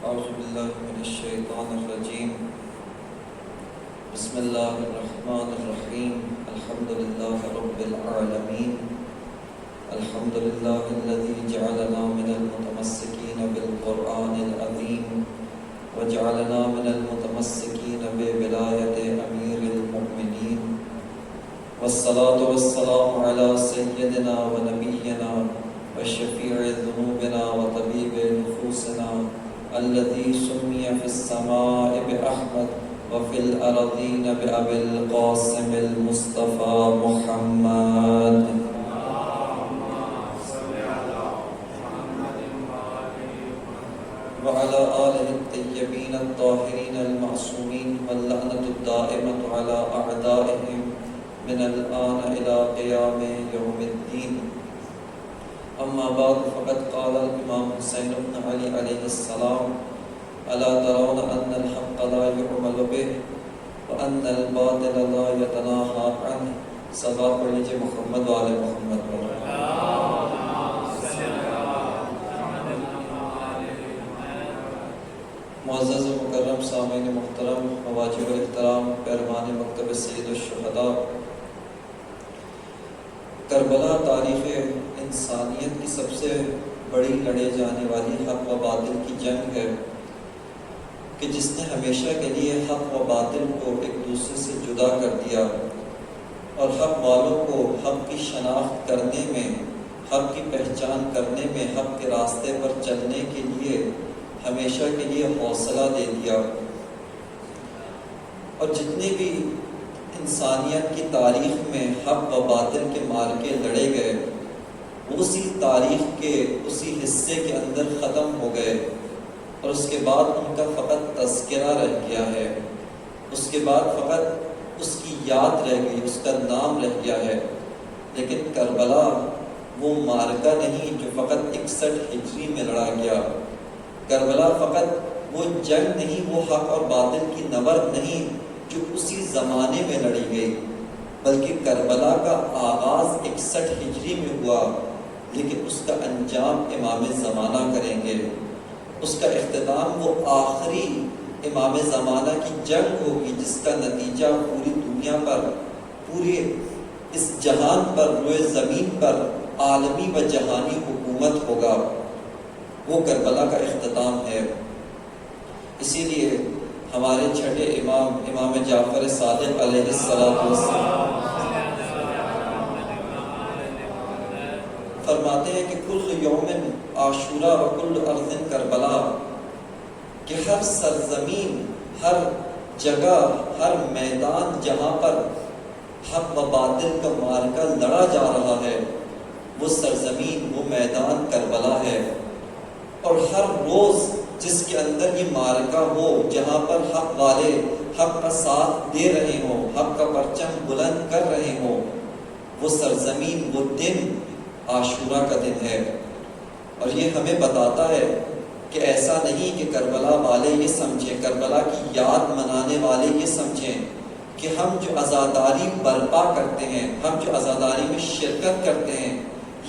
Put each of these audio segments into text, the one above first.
أعوذ بالله من الشيطان الرجيم. بسم الله الرحمن الرحيم. الحمد لله رب العالمين. الحمد لله الذي جعلنا من المتمسكين بالقرآن العظيم وجعلنا من المتمسكين بولاية أمير المؤمنين، والصلاة والسلام على سيدنا ونبينا وشفيع ذنوبنا وطبيب نفوسنا الذي سمي في السماء بأحمد وفي الأرضين بأبي القاسم المصطفى محمد. وعلى آله الطيبين الطاهرين المعصومين واللعنة الدائمة على أعدائهم من الآن إلى قيام يوم الدين. أما بعد فقد قال الإمام حسين بن علي عليه السلام: ألا ترون أن الحق لا يعمل به وأن الباطل لا يتناهى عنه. صلوات پڑھ محمد وآل محمد. معزز و مکرم سامعین محترم، مواجب الاحترام پیروان مکتب سید الشہداء، کربلا تاریخ انسانیت کی سب سے بڑی لڑے جانے والی حق و باطل کی جنگ ہے کہ جس نے ہمیشہ کے لیے حق و باطل کو ایک دوسرے سے جدا کر دیا اور حق والوں کو حق کی شناخت کرنے میں، حق کی پہچان کرنے میں، حق کے راستے پر چلنے کے لیے ہمیشہ کے لیے حوصلہ دے دیا. اور جتنے بھی انسانیت کی تاریخ میں حق و باطل کے مارکے لڑے گئے، اسی تاریخ کے اسی حصے کے اندر ختم ہو گئے اور اس کے بعد ان کا فقط تذکرہ رہ گیا ہے، اس کے بعد فقط اس کی یاد رہ گئی، اس کا نام رہ گیا ہے. لیکن کربلا وہ مارکہ نہیں جو فقط 61 ہجری میں لڑا گیا. کربلا فقط وہ جنگ نہیں، وہ حق اور باطل کی نبرد نہیں جو اسی زمانے میں لڑی گئی، بلکہ کربلا کا آغاز 61 ہجری میں ہوا، لیکن اس کا انجام امام زمانہ کریں گے. اس کا اختتام وہ آخری امام زمانہ کی جنگ ہوگی جس کا نتیجہ پوری دنیا پر، پورے اس جہان پر، روئے زمین پر عالمی و جہانی حکومت ہوگا. وہ کربلا کا اختتام ہے. اسی لیے ہمارے چھٹے امام، امام جعفر صادق علیہ السلام فرماتے ہیں کہ کل یوم عاشورا و کل ارض کربلا، کہ ہر سرزمین، ہر جگہ، ہر میدان جہاں پر حق و باطل کا مارکہ لڑا جا رہا ہے، وہ سرزمین، وہ میدان کربلا ہے. اور ہر روز جس کے اندر یہ مارکہ ہو، جہاں پر حق والے حق کا ساتھ دے رہے ہوں، حق کا پرچم بلند کر رہے ہوں، وہ سرزمین، وہ دن عاشورہ کا دن ہے. اور یہ ہمیں بتاتا ہے کہ ایسا نہیں کہ کربلا والے یہ سمجھیں، کربلا کی یاد منانے والے یہ سمجھیں کہ ہم جو عزاداری برپا کرتے ہیں، ہم جو عزاداری میں شرکت کرتے ہیں،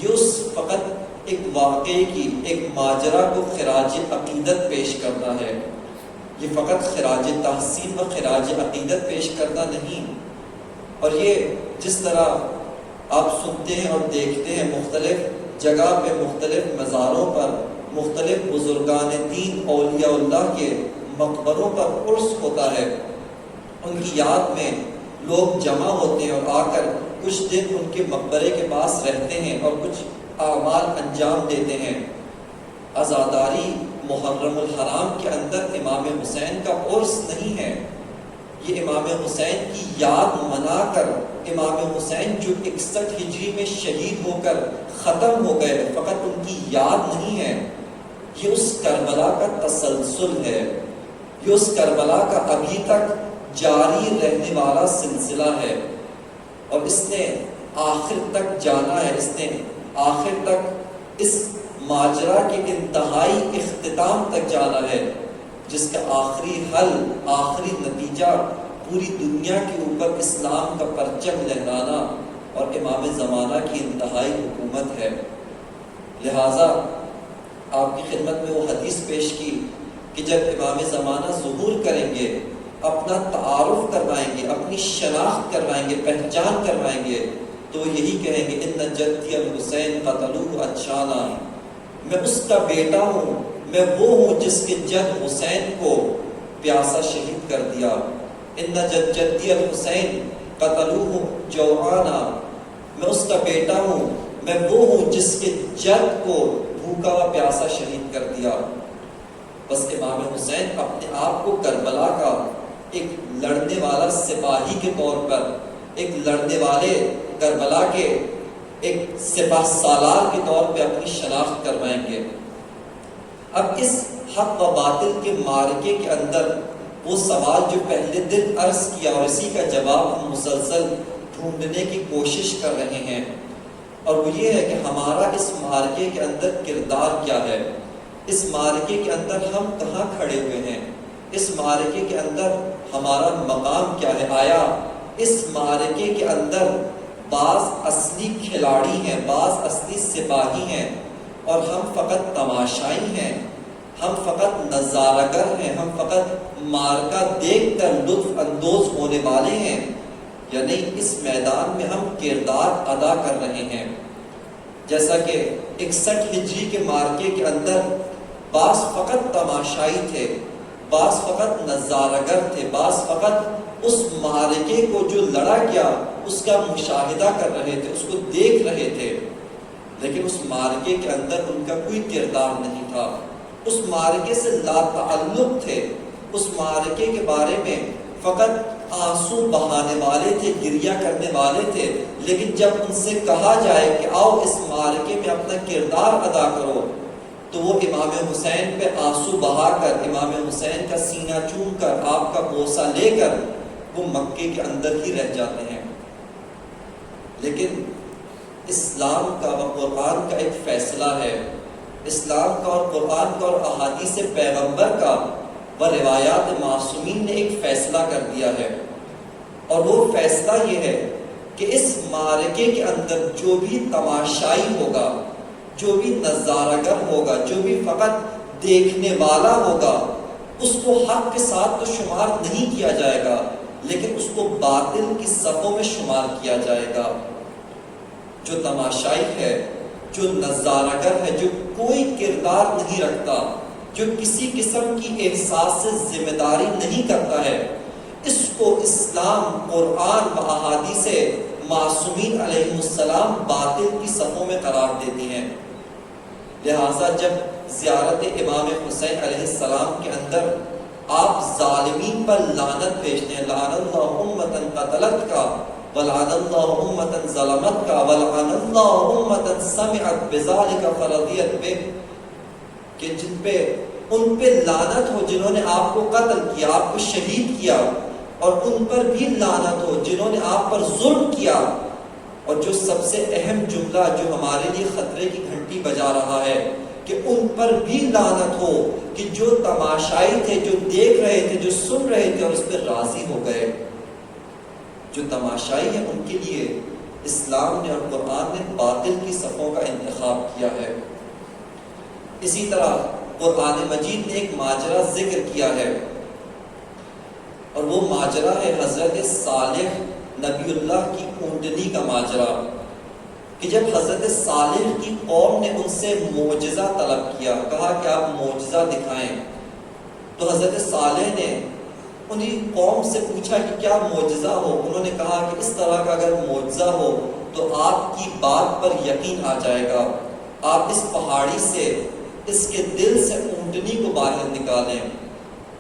یہ اس فقط ایک واقعے کی، ایک ماجرا کو خراج عقیدت پیش کرنا ہے. یہ فقط خراج تحسین و خراج عقیدت پیش کرنا نہیں. اور یہ جس طرح آپ سنتے ہیں اور دیکھتے ہیں، مختلف جگہ پہ، مختلف مزاروں پر، مختلف بزرگان دین، اولیاء اللہ کے مقبروں پر عرس ہوتا ہے. ان کی یاد میں لوگ جمع ہوتے ہیں اور آ کر کچھ دن ان کے مقبرے کے پاس رہتے ہیں اور کچھ اعمال انجام دیتے ہیں. عزاداری محرم الحرام کے اندر امام حسین کا عرس نہیں ہے. یہ امام حسین کی یاد منا کر، امام حسین جو 61 ہجری میں شہید ہو کر ختم ہو گئے، فقط ان کی یاد نہیں ہے، یہ اس کربلا کا تسلسل ہے. یہ اس کربلا کا ابھی تک جاری رہنے والا سلسلہ ہے. اور اس نے آخر تک جانا ہے، اس نے آخر تک اس ماجرا کے انتہائی اختتام تک جانا ہے، جس کا آخری حل، آخری نتیجہ پوری دنیا کے اوپر اسلام کا پرچم لہرانا اور امام زمانہ کی انتہائی حکومت ہے. لہٰذا آپ کی خدمت میں وہ حدیث پیش کی کہ کہ جب امام زمانہ ظہور کریں گے، اپنا تعارف کروائیں گے، اپنی شناخت کروائیں گے، پہچان کروائیں گے، تو یہی کہیں گے ان جدی الحسین قتلوہ اچھانا، میں اس کا بیٹا ہوں، میں وہ ہوں جس کے جد حسین کو پیاسا شہید کر دیا۔ ان جدی الحسین قتلوہ جوعانا، میں اس کا بیٹا ہوں، میں وہ ہوں جس کے جد کو بھوکا و پیاسا شہید کر دیا۔ بس امام حسین اپنے آپ کو کربلا کا ایک لڑنے والا سپاہی کے طور پر، ایک لڑنے والے کربلا کے ایک سپاہ سالار کے طور پہ اپنی شناخت کروائیں گے۔ اب اس حق و باطل کے معرکے کے اندر وہ سوال جو پہلے دن عرض کیا اور اسی کا جواب ہم مسلسل ڈھونڈنے کی کوشش کر رہے ہیں، اور وہ یہ ہے کہ ہمارا اس معرکے کے اندر کردار کیا ہے، اس معرکے کے اندر ہم کہاں کھڑے ہوئے ہیں، اس معرکے کے اندر ہمارا مقام کیا ہے۔ آیا اس معرکے کے اندر بعض اصلی کھلاڑی ہیں، بعض اصلی سپاہی ہیں، اور ہم فقط تماشائی ہیں، ہم فقط نظارہ گر ہیں، ہم فقط معرکہ دیکھ کر لطف اندوز ہونے والے ہیں، یا نہیں اس میدان میں ہم کردار ادا کر رہے ہیں۔ جیسا کہ 61 ہجری کے معرکے کے اندر بعض فقط تماشائی تھے، بعض فقط نظارہ گر تھے، بعض فقط اس معرکے کو جو لڑا گیا اس کا مشاہدہ کر رہے تھے، اس کو دیکھ رہے تھے، لیکن اس معرکے کے اندر ان کا کوئی کردار نہیں تھا، اس معرکے سے لا تعلق تھے، اس معرکے کے بارے میں فقط آنسو بہانے والے تھے، گریہ کرنے والے تھے، لیکن جب ان سے کہا جائے کہ آؤ اس معرکے میں اپنا کردار ادا کرو، تو وہ امام حسین پہ آنسو بہا کر، امام حسین کا سینہ چوم کر، آپ کا بوسہ لے کر وہ مکے کے اندر ہی رہ جاتے ہیں۔ لیکن اسلام کا و قرآن کا ایک فیصلہ ہے، اسلام کا اور قرآن کا اور احادیث پیغمبر کا و روایات معصومین نے ایک فیصلہ کر دیا ہے، اور وہ فیصلہ یہ ہے کہ اس معرکے کے اندر جو بھی تماشائی ہوگا، جو بھی نظارہ گر ہوگا، جو بھی فقط دیکھنے والا ہوگا، اس کو حق کے ساتھ تو شمار نہیں کیا جائے گا، لیکن اس کو باطل کی صفوں میں شمار کیا جائے گا۔ جو تماشائی ہے، جو نظارہ گر ہے، جو کوئی کردار نہیں رکھتا، جو کسی قسم کی احساس سے ذمہ داری نہیں کرتا ہے، اس کو اسلام، قرآن و احادیث معصومین علیہ السلام باطل کی صفوں میں قرار دیتی ہیں۔ لہٰذا جب زیارت امام حسین علیہ السلام کے اندر آپ ظالمین پر لعنت بھیجتے ہیں، لعن اللہ امتن قتلت کا ولعن اللہ امتن ظلمت کا ولعن اللہ امتن سمعت بذالک فرضیت بہ، کہ جن پہ ان پہ لعنت ہو جنہوں نے آپ کو قتل کیا، آپ کو شہید کیا، اور ان پر بھی لعنت ہو جنہوں نے آپ پر ظلم کیا، اور جو سب سے اہم جملہ جو ہمارے لیے خطرے کی گھنٹی بجا رہا ہے کہ ان پر بھی لعنت ہو کہ جو تماشائی تھے، جو دیکھ رہے تھے، جو سن رہے تھے اور اس پہ راضی ہو گئے۔ جو تماشائی ہیں ان کے لیے اسلام نے اور قرآن نے باطل کی صفوں کا انتخاب کیا ہے۔ اسی طرح قرآن مجید نے ایک ماجرا ذکر کیا ہے، اور وہ ماجرا ہے حضرت صالح نبی اللہ کی اونٹنی کا ماجرا، کہ جب حضرت صالح کی قوم نے ان سے معجزہ طلب کیا، کہا کہ آپ معجزہ دکھائیں، تو حضرت صالح نے انہی قوم سے پوچھا کہ کیا معجزہ ہو؟ انہوں نے کہا کہ اس طرح کا اگر معجزہ ہو تو آپ کی بات پر یقین آ جائے گا، آپ اس پہاڑی سے، اس کے دل سے اونٹنی کو باہر نکالیں۔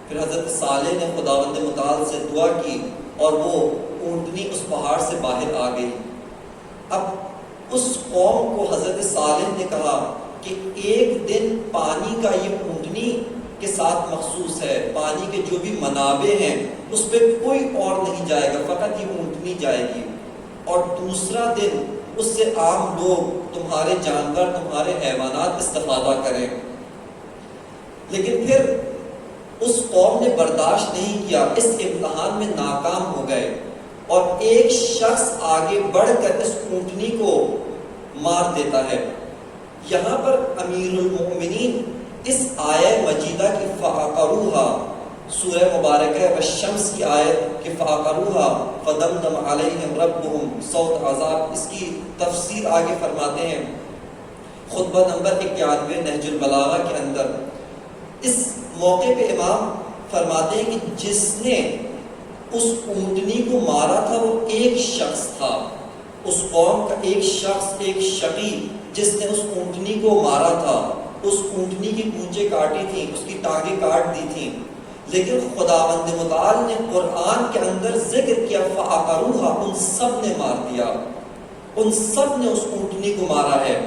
پھر حضرت صالح نے خداوند متعال سے دعا کی اور وہ اونٹنی اس پہاڑ سے باہر آ گئی۔ اب اس قوم کو حضرت صالح نے کہا کہ ایک دن پانی کا یہ اونٹنی کے ساتھ مخصوص ہے، پانی کے جو بھی منابع ہیں اس پہ کوئی اور نہیں جائے گا، فقط یہ اونٹنی جائے گی، اور دوسرا دن اس سے عام لوگ، تمہارے جانور، تمہارے حیوانات استفادہ کریں۔ لیکن پھر اس قوم نے برداشت نہیں کیا، اس امتحان میں ناکام ہو گئے، اور ایک شخص آگے بڑھ کر اس اونٹنی کو مار دیتا ہے۔ یہاں پر امیر المؤمنین اس آیہ مجیدہ کی فعقروہا، سورہ مبارکہ والشمس کی آیت کہ فعقروہا فدمدم علیہم ربہم صوت عذاب، اس کی تفسیر آگے فرماتے ہیں خطبہ نمبر 91 نہج البلاغہ کے اندر۔ اس موقع پہ امام فرماتے ہیں کہ جس نے اس اونٹنی کو مارا تھا وہ ایک شخص تھا، اس قوم کا ایک شخص، ایک شقی جس نے اس اونٹنی کو مارا تھا، اس اونٹنی کی پونچھیں کاٹی تھیں، اس کی ٹانگیں کاٹ دی تھیں، لیکن خداوند متعال نے قرآن کے اندر ذکر کیا فعقروہا، ان سب نے مار دیا، ان سب نے اس اونٹنی کو مارا ہے۔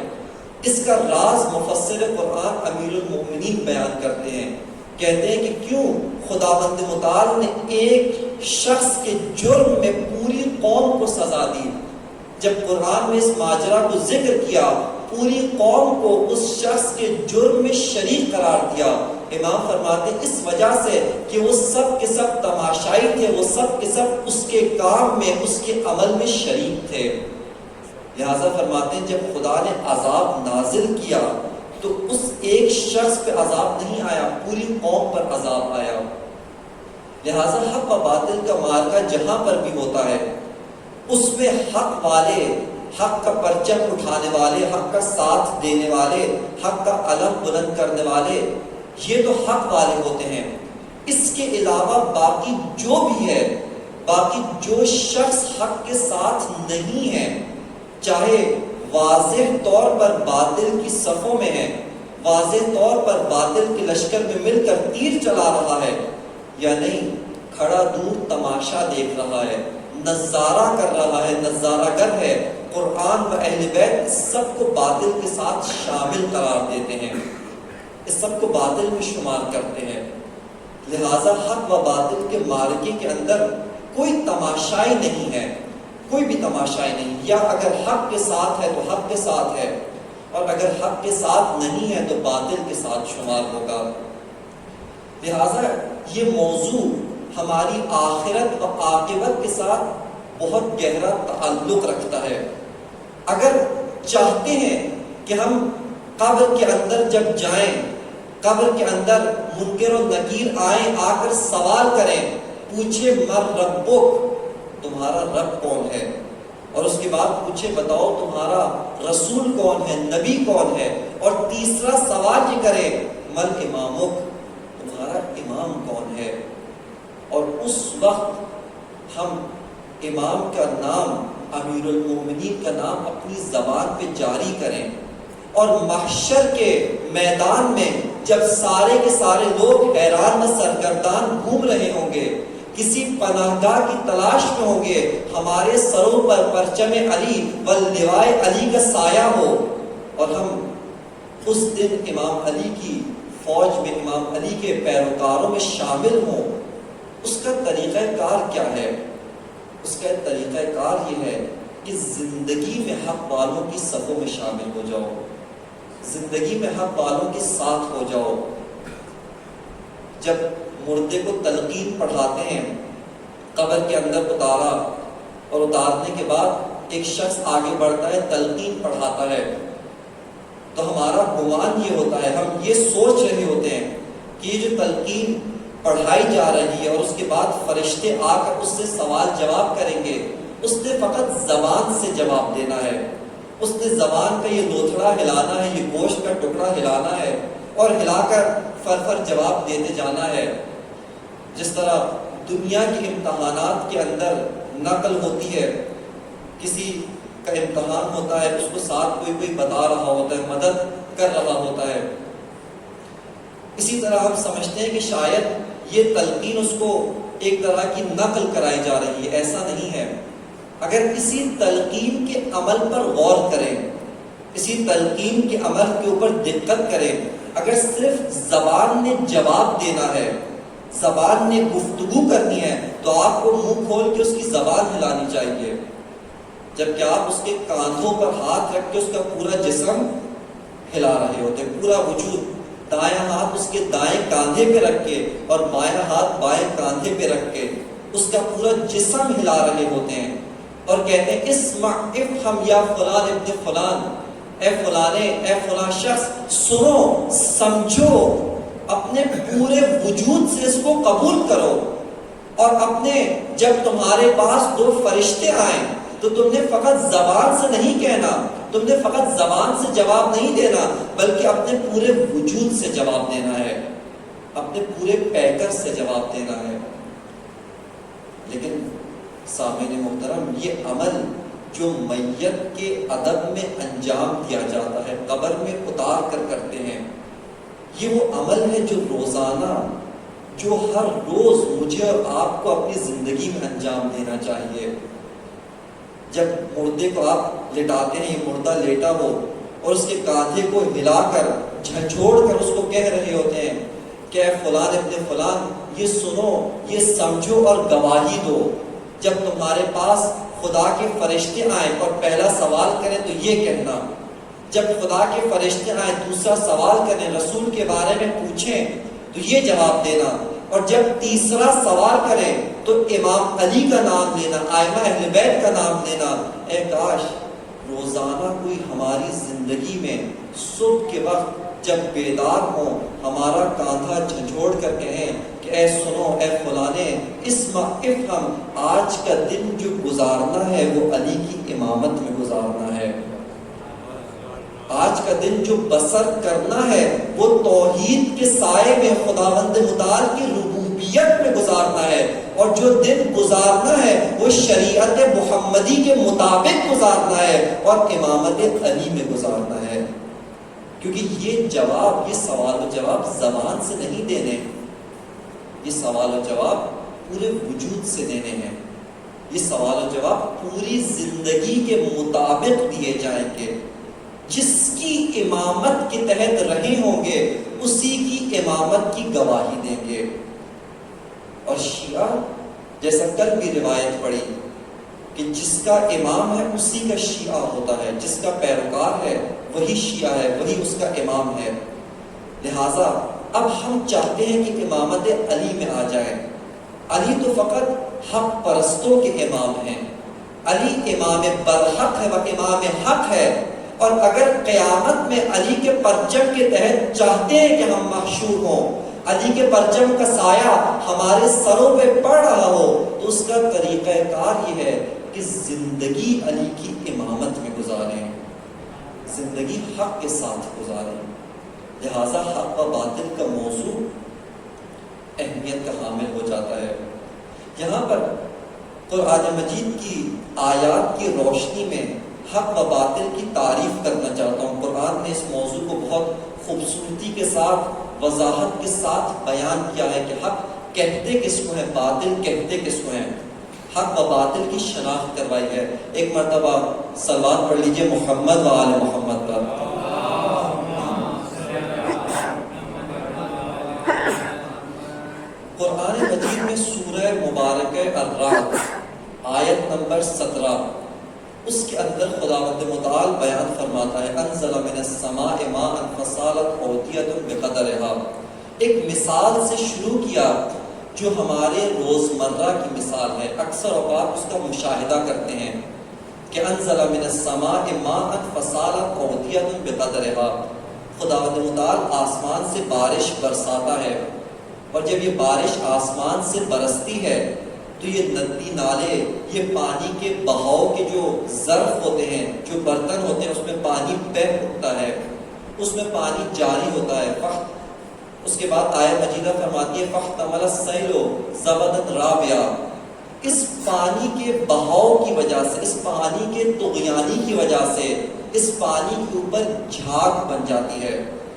اس کا راز مفسر قرآن امیر المومنین بیان کرتے ہیں، کہتے ہیں کہ کیوں خداوند متعال نے ایک شخص کے جرم میں پوری قوم کو سزا دی۔ جب قرآن میں اس ماجرا کو ذکر کیا، پوری قوم کو اس شخص کے جرم میں شریک قرار دیا۔ امام فرماتے ہیں اس وجہ سے کہ وہ سب کے سب تماشائی تھے، وہ سب کے سب اس کے کام میں، اس کے عمل میں شریک تھے۔ لہٰذا فرماتے ہیں جب خدا نے عذاب نازل کیا تو اس ایک شخص پہ عذاب نہیں آیا، پوری قوم پر عذاب آیا۔ لہٰذا حق و باطل کا معرکہ جہاں پر بھی ہوتا ہے، اس میں حق والے، حق کا پرچم اٹھانے والے، حق کا ساتھ دینے والے، حق کا علم بلند کرنے والے، یہ تو حق والے ہوتے ہیں۔ اس کے علاوہ باقی جو بھی ہے، باقی جو شخص حق کے ساتھ نہیں ہے، چاہے واضح طور پر باطل کی صفوں میں ہے، واضح طور پر باطل کے لشکر میں مل کر تیر چلا رہا ہے یا نہیں، کھڑا دور تماشا دیکھ رہا ہے، نظارہ کر رہا ہے، نظارہ گر ہے، قرآن و اہل بیت سب کو باطل کے ساتھ شامل قرار دیتے ہیں، اس سب کو باطل میں شمار کرتے ہیں۔ لہٰذا حق و باطل کے معرکے کے اندر کوئی تماشائی نہیں ہے، کوئی بھی تماشائی نہیں، یا اگر حق کے ساتھ ہے تو حق کے ساتھ ہے، اور اگر حق کے ساتھ نہیں ہے تو باطل کے ساتھ شمار ہوگا۔ لہٰذا یہ موضوع ہماری آخرت و عاقبت کے ساتھ بہت گہرا تعلق رکھتا ہے۔ اگر چاہتے ہیں کہ ہم قبر کے اندر جب جائیں، قبر کے اندر منکر و نکیر آئیں، آ کر سوال کریں، پوچھے مر ربک، تمہارا رب کون ہے، اور اس کے بعد پوچھے بتاؤ تمہارا رسول کون ہے، نبی کون ہے، اور تیسرا سوال یہ کرے مل امامک، تمہارا امام کون ہے، اور اس وقت ہم امام کا نام، امیر المومنین کا نام اپنی زبان پہ جاری کریں، اور محشر کے میدان میں جب سارے کے سارے لوگ حیران و سرگردان گھوم رہے ہوں گے، کسی پناہ گاہ کی تلاش میں ہوں گے، ہمارے سروں پر پرچم علی واللوائے علی کا سایہ ہو، اور ہم اس دن امام علی کی فوج میں، امام علی کے پیروکاروں میں شامل ہوں، اس کا طریقہ کار کیا ہے؟ اس کا طریقہ کار یہ ہے کہ زندگی میں حق والوں کی صفوں میں شامل ہو جاؤ، زندگی میں حق والوں کے ساتھ ہو جاؤ۔ جب مردے کو تلقین پڑھاتے ہیں، قبر کے اندر اتارا، اور اتارنے کے بعد ایک شخص آگے بڑھتا ہے، تلقین پڑھاتا ہے، تو ہمارا گمان یہ ہوتا ہے، ہم یہ سوچ رہے ہوتے ہیں کہ یہ جو تلقین پڑھائی جا رہی ہے اور اس کے بعد فرشتے آ کر اس سے سوال جواب کریں گے، اس نے فقط زبان سے جواب دینا ہے، اس نے زبان کا یہ لوتھڑا ہلانا ہے، یہ گوشت کا ٹکڑا ہلانا ہے، اور ہلا کر فر جواب دیتے جانا ہے۔ جس طرح دنیا کے امتحانات کے اندر نقل ہوتی ہے، کسی کا امتحان ہوتا ہے، اس کو ساتھ کوئی بتا رہا ہوتا ہے، مدد کر رہا ہوتا ہے، اسی طرح ہم سمجھتے ہیں کہ شاید یہ تلقین اس کو ایک طرح کی نقل کرائی جا رہی ہے، ایسا نہیں ہے۔ اگر اسی تلقین کے عمل پر غور کریں، اسی تلقین کے عمل کے اوپر دقت کریں، اگر صرف زبان نے جواب دینا ہے، زبان نے گفتگو کرنی ہے، تو آپ کو منہ کھول کے اس کی زبان ہلانی چاہیے، جبکہ آپ اس کے کاندھوں پر ہاتھ رکھ کے اس کا پورا جسم ہلا رہے ہوتے ہیں، پورا وجود، دائیں ہاتھ اس کے دائیں کاندھے پہ رکھ کے اور بائیں ہاتھ بائیں کاندھے پہ رکھ کے اس کا پورا جسم ہلا رہے ہوتے ہیں، اور کہتے ہیں اسمع افہم یا فلان ابن فلان، اے فلانے، اے فلاں شخص سنو، سمجھو، اپنے پورے وجود سے اس کو قبول کرو، اور اپنے جب تمہارے پاس دو فرشتے آئیں تو تم نے فقط زبان سے نہیں کہنا، تم نے فقط زبان سے جواب نہیں دینا، بلکہ اپنے پورے وجود سے جواب دینا ہے، اپنے پورے پیکر سے جواب دینا ہے۔ لیکن سامعین محترم، یہ عمل جو میت کے ادب میں انجام دیا جاتا ہے، قبر میں اتار کر کرتے ہیں، یہ وہ عمل ہے جو روزانہ، جو ہر روز مجھے اور آپ کو اپنی زندگی میں انجام دینا چاہیے۔ جب مردے کو آپ لٹاتے ہیں، یہ مردہ لیٹا ہو اور اس کے کاندھے کو ہلا کر جھنجھوڑ کر اس کو کہہ رہے ہوتے ہیں کہ اے فلان ابن فلان، یہ سنو، یہ سمجھو اور گواہی دو، جب تمہارے پاس خدا کے فرشتے آئیں اور پہلا سوال کریں تو یہ کہنا، جب خدا کے فرشتے آئیں دوسرا سوال کریں، رسول کے بارے میں پوچھیں تو یہ جواب دینا، اور جب تیسرا سوال کریں تو امام علی کا نام لینا، ائمہ اہل بیت کا نام لینا۔ اے کاش روزانہ کوئی ہماری زندگی میں صبح کے وقت جب بیدار ہوں ہمارا کاندھا جھنجھوڑ کر کہیں کہ اے سنو، اے فلانے، اسمع افہم، آج کا دن جو گزارنا ہے وہ علی کی امامت میں گزارنا ہے، آج کا دن جو بسر کرنا ہے وہ توحید کے سائے میں خداوند متعال کی ربوبیت میں گزارنا ہے، اور جو دن گزارنا ہے وہ شریعت محمدی کے مطابق گزارنا ہے اور امامت علی میں گزارنا ہے۔ کیونکہ یہ جواب، یہ سوال و جواب زبان سے نہیں دینے، یہ سوال و جواب پورے وجود سے دینے ہیں، یہ سوال و جواب پوری زندگی کے مطابق دیے جائیں گے۔ جس کی امامت کے تحت رہے ہوں گے اسی کی امامت کی گواہی دیں گے۔ اور شیعہ، جیسا کل بھی روایت پڑھی کہ جس کا امام ہے اسی کا شیعہ ہوتا ہے، جس کا پیروکار ہے وہی شیعہ ہے، وہی اس کا امام ہے۔ لہٰذا اب ہم چاہتے ہیں کہ امامت علی میں آ جائیں۔ علی تو فقط حق پرستوں کے امام ہیں، علی امام برحق ہے و امام حق ہے، اور اگر قیامت میں علی کے پرچم کے تحت چاہتے ہیں کہ ہم محشور ہوں، علی کے پرچم کا سایہ ہمارے سروں پہ پڑ رہا ہو، تو اس کا طریقہ کار یہ ہے کہ زندگی علی کی امامت میں گزاریں، زندگی حق کے ساتھ گزاریں۔ لہٰذا حق و باطل کا موضوع اہمیت کا حامل ہو جاتا ہے۔ یہاں پر قرآن مجید کی آیات کی روشنی میں حق و باطل کی تعریف کرنا چاہتا ہوں۔ قرآن نے اس موضوع کو بہت خوبصورتی کے ساتھ، وضاحت کے ساتھ بیان کیا ہے کہ حق کہتے کس کو ہے، باطل کہتے کس کو ہیں، حق و باطل کی شناخت کروائی ہے۔ ایک مرتبہ صلوات پڑھ لیجئے محمد و آل محمد پر۔ قرآن مجید میں سورہ مبارکہ الرعد آیت نمبر 17، اس کے اندر خداوند متعال بیان فرماتا ہے انزل من السماء ماء فصالت اودیۃ بقدرھا۔ ایک مثال سے شروع کیا جو ہمارے روزمرہ کی مثال ہے، اکثر اوقات اس کا مشاہدہ کرتے ہیں کہ انزل من السماء ماء فصالت اودیۃ بقدرھا، خداوند متعال آسمان سے بارش برساتا ہے، اور جب یہ بارش آسمان سے برستی ہے تو یہ ندی نالے، یہ پانی کے بہاؤ کے جو ظرف ہوتے ہیں، جو برتن ہوتے ہیں، اس میں پانی بہہ اٹھتا ہے، اس میں پانی جاری ہوتا ہے۔ اس کے بعد آیت مجیدہ فرماتی ہے فاحتمل السیل زبدًا رابیہ، اس پانی کے بہاؤ کی وجہ سے، اس پانی کے طغیانی کی وجہ سے اس پانی کے اوپر جھاگ بن جاتی ہے،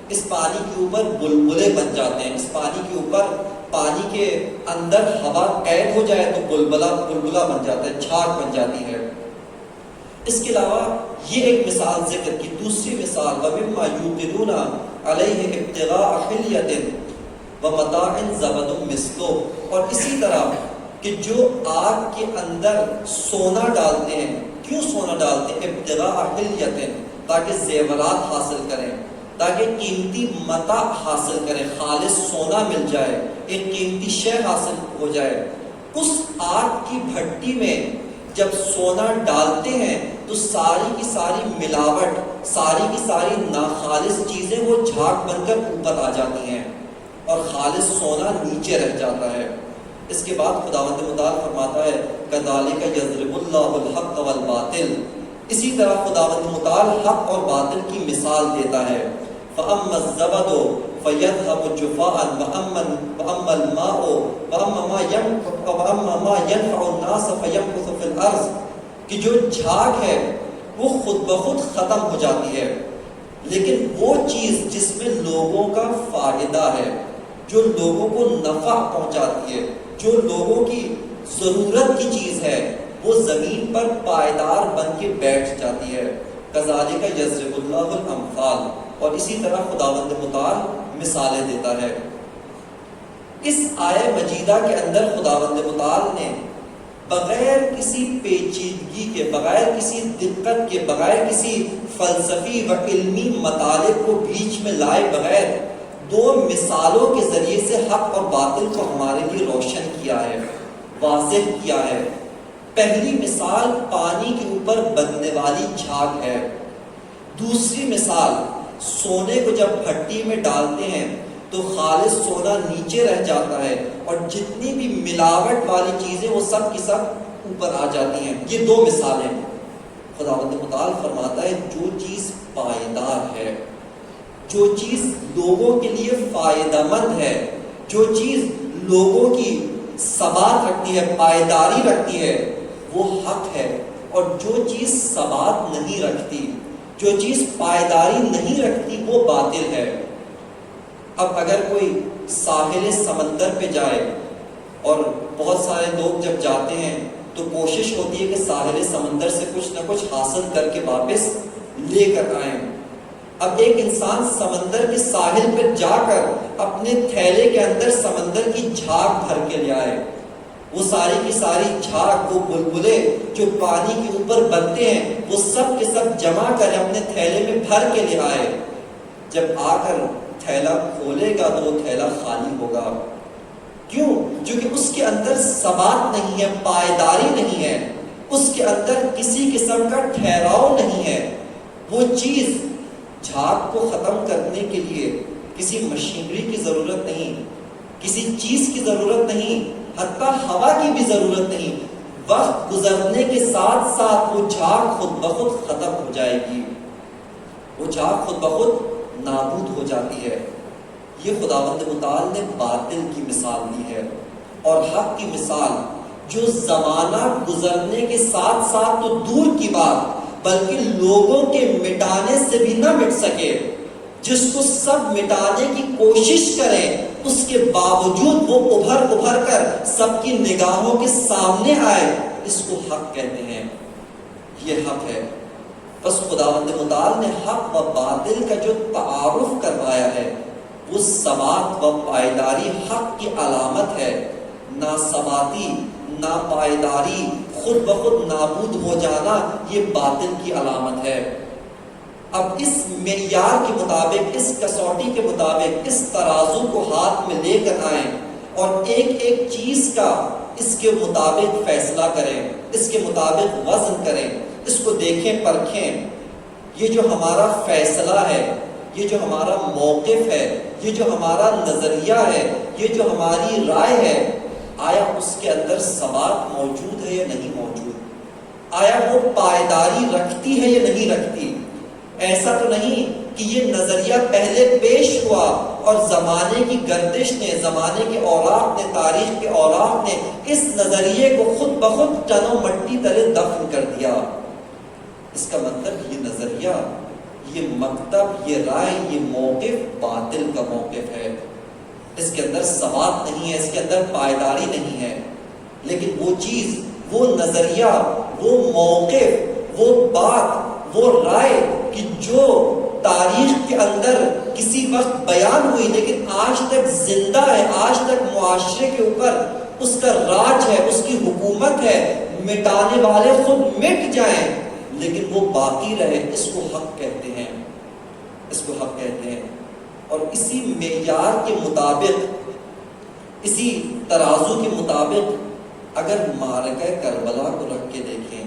اس پانی کے اوپر بلبلے بن جاتے ہیں، اس پانی کے اوپر، پانی کے اندر ہوا قید ہو جائے تو بلبلہ بن جاتا ہے، جھاگ بن جاتی ہے۔ اس کے علاوہ یہ ایک مثال ذکر کی، دوسری مثال وَمِمَّا يُوقِدُونَ عَلَيْهِ ابْتِغَاءَ حِلْيَةٍ وَمَتَاعٍ زَبَدٌ مِثْلُهُ، اور اسی طرح کہ جو آگ کے اندر سونا ڈالتے ہیں، کیوں سونا ڈالتے ہیں؟ ابتغاء حلیۃ، تاکہ زیورات حاصل کریں، تاکہ قیمتی متاع حاصل کریں، خالص سونا مل جائے، ایک قیمتی شے حاصل ہو جائے۔ اس آگ کی بھٹی میں جب سونا ڈالتے ہیں تو ساری کی ساری ملاوٹ، ساری کی ساری ناخالص چیزیں وہ جھاگ بن کر اوپر آ جاتی ہیں اور خالص سونا نیچے رہ جاتا ہے۔ اس کے بعد خداوند متعال فرماتا ہے کذالک یضرب اللہ الحق والباطل، اسی طرح خداوند متعال حق اور باطل کی مثال دیتا ہے۔ فَأَمَّا الزَّبَدُ فَيَذْهَبُ جُفَاءً وَأَمَّا الْمَاءُ وَأَمَّا مَا يَنْفَعُ النَّاسَ فَيَمْكُثُ فِي الْأَرْضِ، کہ جو جھاگ ہے وہ خود بخود ختم ہو جاتی ہے، لیکن وہ چیز جس میں لوگوں کا فائدہ ہے، جو لوگوں کو نفع پہنچاتی ہے، جو لوگوں کی ضرورت کی چیز ہے، وہ زمین پر پائیدار بن کے بیٹھ جاتی ہے۔ کذالک یضرب اللہ الامثال، اور اسی طرح خداوند متعال مثالیں دیتا ہے۔ اس آیہ مجیدہ کے اندر خداوند متعال نے بغیر کسی پیچیدگی کے، بغیر کسی دقت کے، بغیر کسی فلسفی و علمی مطالب کو بیچ میں لائے بغیر دو مثالوں کے ذریعے سے حق اور باطل کو ہمارے لیے روشن کیا ہے، واضح کیا ہے۔ پہلی مثال پانی کے اوپر بننے والی جھاگ ہے۔ دوسری مثال سونے کو جب بھٹی میں ڈالتے ہیں تو خالص سونا نیچے رہ جاتا ہے اور جتنی بھی ملاوٹ والی چیزیں وہ سب کی سب اوپر آ جاتی ہیں۔ یہ دو مثالیں خداوند متعال فرماتا ہے جو چیز پائیدار ہے، جو چیز لوگوں کے لیے فائدہ مند ہے، جو چیز لوگوں کی ثبات رکھتی ہے، پائیداری رکھتی ہے، وہ حق ہے، اور جو چیز ثبات نہیں رکھتی، جو چیز پائیداری نہیں رکھتی، وہ باطل ہے۔ اب اگر کوئی ساحل سمندر پہ جائے، اور بہت سارے لوگ جب جاتے ہیں تو کوشش ہوتی ہے کہ ساحل سمندر سے کچھ نہ کچھ حاصل کر کے واپس لے کر آئیں۔ اب ایک انسان سمندر کے ساحل پہ جا کر اپنے تھیلے کے اندر سمندر کی جھاگ بھر کے لے آئے، وہ ساری کی ساری جھاگ، وہ بلبلے جو پانی کے اوپر بنتے ہیں، وہ سب کے سب جمع کر اپنے تھیلے میں بھر کے لے آئے، جب آ کر تھیلا کھولے گا تو وہ تھیلا خالی ہوگا۔ کیوں؟ کیونکہ اس کے اندر ثبات نہیں ہے، پائیداری نہیں ہے، اس کے اندر کسی قسم کا ٹھہراؤ نہیں ہے۔ وہ چیز، جھاگ کو ختم کرنے کے لیے کسی مشینری کی ضرورت نہیں، کسی چیز کی ضرورت نہیں، حتیٰ ہوا کی بھی ضرورت نہیں۔ وقت گزرنے کے ساتھ ساتھ وہ جھاگ خود بخود ختم ہو جائے گی، وہ جھاگ خود بخود نابود ہو جاتی ہے۔ یہ خداوند متعال نے باطل کی مثال دی ہے، اور حق کی مثال جو زمانہ گزرنے کے ساتھ ساتھ تو دور کی بات بلکہ لوگوں کے مٹانے سے بھی نہ مٹ سکے، جس کو سب مٹانے کی کوشش کریں اس کے باوجود وہ ابھر کر سب کی نگاہوں کے سامنے آئے، اس کو حق کہتے ہیں۔ یہ حق ہے۔ بس خداوند متعال نے حق و باطل کا جو تعارف کروایا ہے وہ ثبات و پائیداری حق کی علامت ہے، نا ثباتی، نا پائیداری، خود بخود نابود ہو جانا یہ باطل کی علامت ہے۔ اب اس معیار کے مطابق، اس کسوٹی کے مطابق اس ترازو کو ہاتھ میں لے کر آئیں اور ایک ایک چیز کا اس کے مطابق فیصلہ کریں، اس کے مطابق وزن کریں، اس کو دیکھیں، پرکھیں۔ یہ جو ہمارا فیصلہ ہے، یہ جو ہمارا موقف ہے، یہ جو ہمارا نظریہ ہے، یہ جو ہماری رائے ہے، آیا اس کے اندر ثبات موجود ہے یا نہیں موجود؟ آیا وہ پائیداری رکھتی ہے یا نہیں رکھتی؟ ایسا تو نہیں کہ یہ نظریہ پہلے پیش ہوا اور زمانے کی گردش نے، زمانے کے اوراق نے، تاریخ کے اوراق نے اس نظریے کو خود بخود ٹنوں مٹی تلے دفن کر دیا۔ اس کا مطلب یہ نظریہ، یہ مکتب، یہ رائے، یہ موقف باطل کا موقف ہے۔ اس کے اندر ثبات نہیں ہے، اس کے اندر پائیداری نہیں ہے۔ لیکن وہ چیز، وہ نظریہ، وہ موقف، وہ بات، وہ رائے کہ جو تاریخ کے اندر کسی وقت بیان ہوئی لیکن آج تک زندہ ہے، آج تک معاشرے کے اوپر اس کا راج ہے، اس کی حکومت ہے، مٹانے والے خود مٹ جائیں لیکن وہ باقی رہے، اس کو حق کہتے ہیں، اس کو حق کہتے ہیں۔ اور اسی معیار کے مطابق، اسی ترازو کے مطابق اگر معرکہ کربلا کو رکھ کے دیکھیں،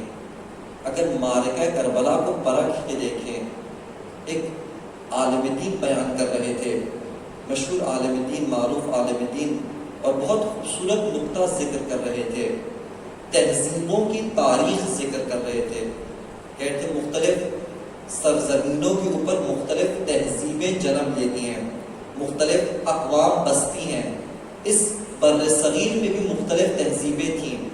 اگر معرکہ کربلا کو پرکھ کے دیکھیں ایک عالم دین بیان کر رہے تھے، مشہور عالم دین، معروف عالم دین، اور بہت خوبصورت نقطہ ذکر کر رہے تھے، تہذیبوں کی تاریخ ذکر کر رہے تھے۔ کہتے ہیں مختلف سرزمینوں کے اوپر مختلف تہذیبیں جنم لیتی ہیں، مختلف اقوام بستی ہیں۔ اس بر صغیر میں بھی مختلف تہذیبیں تھیں،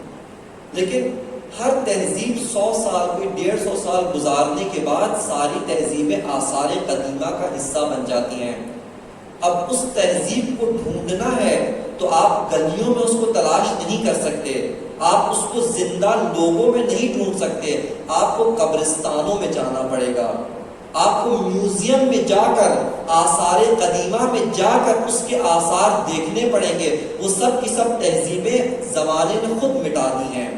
لیکن ہر تہذیب 100 سال کوئی 150 سال گزارنے کے بعد ساری تہذیبیں آثار قدیمہ کا حصہ بن جاتی ہیں۔ اب اس تہذیب کو ڈھونڈنا ہے تو آپ گلیوں میں اس کو تلاش نہیں کر سکتے، آپ اس کو زندہ لوگوں میں نہیں ڈھونڈ سکتے، آپ کو قبرستانوں میں جانا پڑے گا، آپ کو میوزیم میں جا کر، آثار قدیمہ میں جا کر اس کے آثار دیکھنے پڑیں گے۔ وہ سب کی سب تہذیبیں زمانے نے خود مٹا دی ہیں۔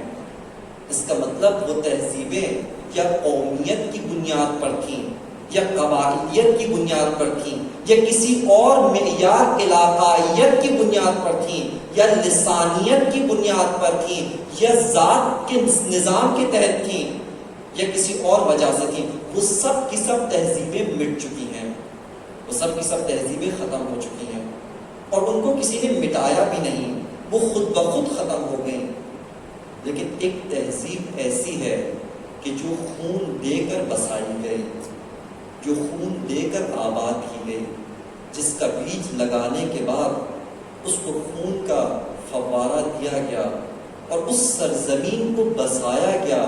اس کا مطلب وہ تہذیبیں یا قومیت کی بنیاد پر تھیں، یا قبائلیت کی بنیاد پر تھیں، یا کسی اور معیار علاقائیت کی بنیاد پر تھیں، یا لسانیت کی بنیاد پر تھیں، یا ذات کے نظام کے تحت تھیں، یا کسی اور وجہ سے تھیں، وہ سب کی سب تہذیبیں مٹ چکی ہیں، وہ سب کی سب تہذیبیں ختم ہو چکی ہیں، اور ان کو کسی نے مٹایا بھی نہیں، وہ خود بخود ختم ہو گئیں۔ لیکن ایک تہذیب ایسی ہے کہ جو خون دے کر بسائی گئی، جو خون دے کر آباد کی گئی، جس کا بیج لگانے کے بعد اس کو خون کا فوارہ دیا گیا اور اس سرزمین کو بسایا گیا۔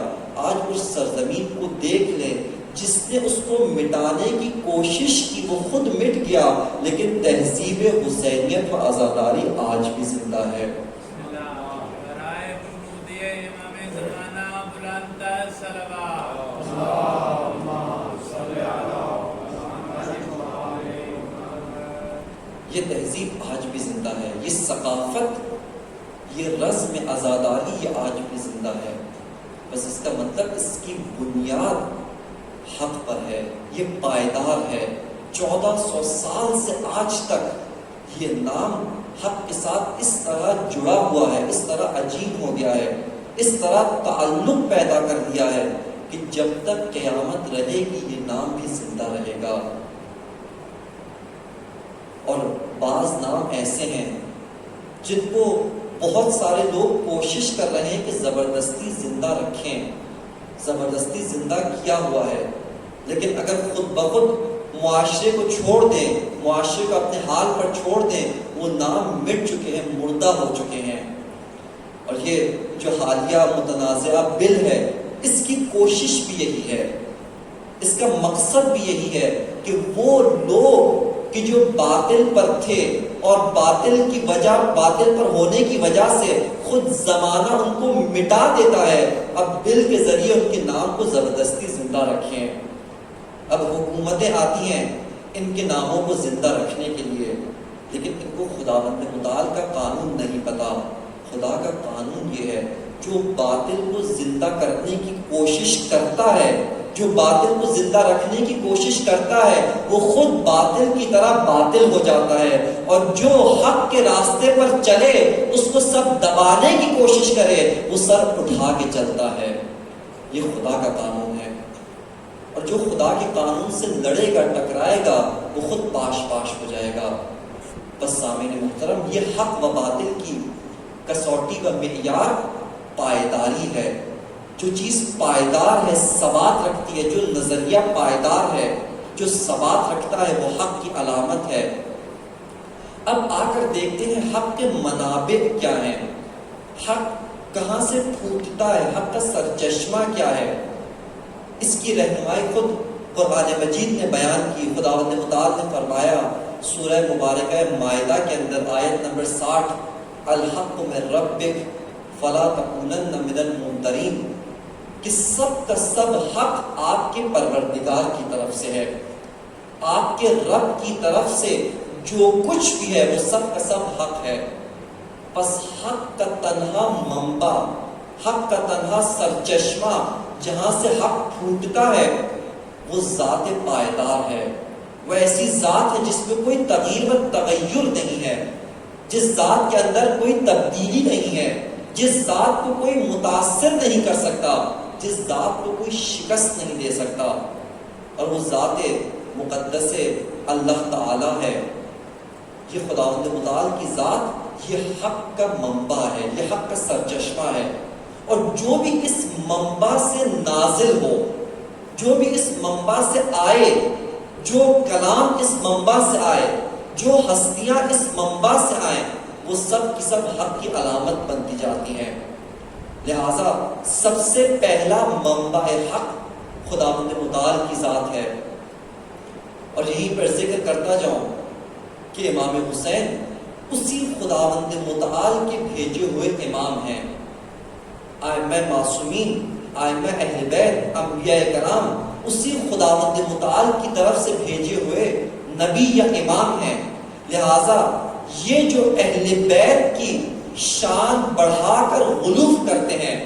آج اس سرزمین کو دیکھ لیں، جس نے اس کو مٹانے کی کوشش کی وہ خود مٹ گیا، لیکن تہذیب حسینیت و عزاداری آج بھی زندہ ہے۔ یہ تہذیب آج بھی زندہ ہے، یہ ثقافت، یہ رزم عزاداری، یہ آج بھی زندہ ہے۔ بس اس کا مطلب اس کی بنیاد حق پر ہے، یہ پائیدار ہے۔ 1400 سال سے آج تک یہ نام حق کے ساتھ اس طرح جڑا ہوا ہے، اس طرح عجیب ہو گیا ہے، اس طرح تعلق پیدا کر دیا ہے کہ جب تک قیامت رہے گی یہ نام بھی زندہ رہے گا۔ اور بعض نام ایسے ہیں جن کو بہت سارے لوگ کوشش کر رہے ہیں کہ زبردستی زندہ رکھیں، زبردستی زندہ کیا ہوا ہے، لیکن اگر خود بخود معاشرے کو چھوڑ دیں، معاشرے کو اپنے حال پر چھوڑ دیں، وہ نام مٹ چکے ہیں، مردہ ہو چکے ہیں۔ اور یہ جو حالیہ متنازعہ بل ہے، اس کی کوشش بھی یہی ہے، اس کا مقصد بھی یہی ہے کہ وہ لوگ کہ جو باطل پر تھے اور باطل کی وجہ، باطل پر ہونے کی وجہ سے خود زمانہ ان کو مٹا دیتا ہے، اب بل کے ذریعے ان کے نام کو زبردستی زندہ رکھیں۔ اب حکومتیں آتی ہیں ان کے ناموں کو زندہ رکھنے کے لیے، لیکن ان کو خداوند متعال کا قانون نہیں پتا۔ خدا کا قانون یہ ہے، جو باطل کو زندہ کرنے کی کوشش کرتا ہے، جو باطل کو زندہ رکھنے کی کوشش کرتا ہے، وہ خود باطل کی طرح باطل ہو جاتا ہے، اور جو حق کے راستے پر چلے اس کو سب دبانے کی کوشش کرے وہ سر اٹھا کے چلتا ہے۔ یہ خدا کا قانون ہے، اور جو خدا کے قانون سے لڑے گا، ٹکرائے گا، وہ خود پاش پاش ہو جائے گا۔ بس سامعین محترم، یہ حق و باطل کی کسوٹی کا معیار پائیداری ہے۔ جو چیز پائیدار ہے، ثبات رکھتی ہے، جو نظریہ پائیدار ہے، جو ثبات رکھتا ہے، وہ حق کی علامت ہے۔ اب آ کر دیکھتے ہیں حق کے منابع کیا ہیں، حق کہاں سے پھوٹتا ہے، حق کا سرچشمہ کیا ہے۔ اس کی رہنمائی خود قرآن مجید نے بیان کی۔ خداوند متعال نے فرمایا سورہ مبارکہ مائدہ کے اندر آیت نمبر 60، الحق من ربک فلا تکونن من الممترین، کہ سب کا سب حق آپ کے پروردگار کی طرف سے ہے، آپ کے رب کی طرف سے جو کچھ بھی ہے وہ سب کا سب حق ہے۔ پس حق کا تنہا منبع، حق کا تنہا سرچشمہ جہاں سے حق پھوٹتا ہے وہ ذات پائیدار ہے، وہ ایسی ذات ہے جس میں کوئی تغییر و تغیر نہیں ہے، جس ذات کے اندر کوئی تبدیلی نہیں ہے، جس ذات کو کوئی متاثر نہیں کر سکتا، جس ذات کو کوئی شکست نہیں دے سکتا، اور وہ ذات مقدس اللہ تعالی ہے، یہ خداوند متعال کی ذات، یہ حق کا منبع ہے، یہ حق کا سرچشمہ ہے، اور جو بھی اس منبع سے نازل ہو، جو بھی اس منبع سے آئے، جو کلام اس منبع سے آئے، جو ہستیاں اس منبع سے آئیں، وہ سب کی سب حق کی علامت بنتی جاتی ہیں۔ لہٰذا سب سے پہلا منبع حق خداوند متعال کی ذات ہے۔ اور یہیں پر ذکر کرتا جاؤں کہ امام حسین اسی خداوند متعال کے بھیجے ہوئے امام ہیں۔ ائمہ معصومین، ائمہ اہل بیت، انبیاء کرام اسی خداوند متعال کی طرف سے بھیجے ہوئے نبی یا امام ہیں۔ لہٰذا یہ جو اہل بیت کی شان بڑھا کر غلو کرتے ہیں،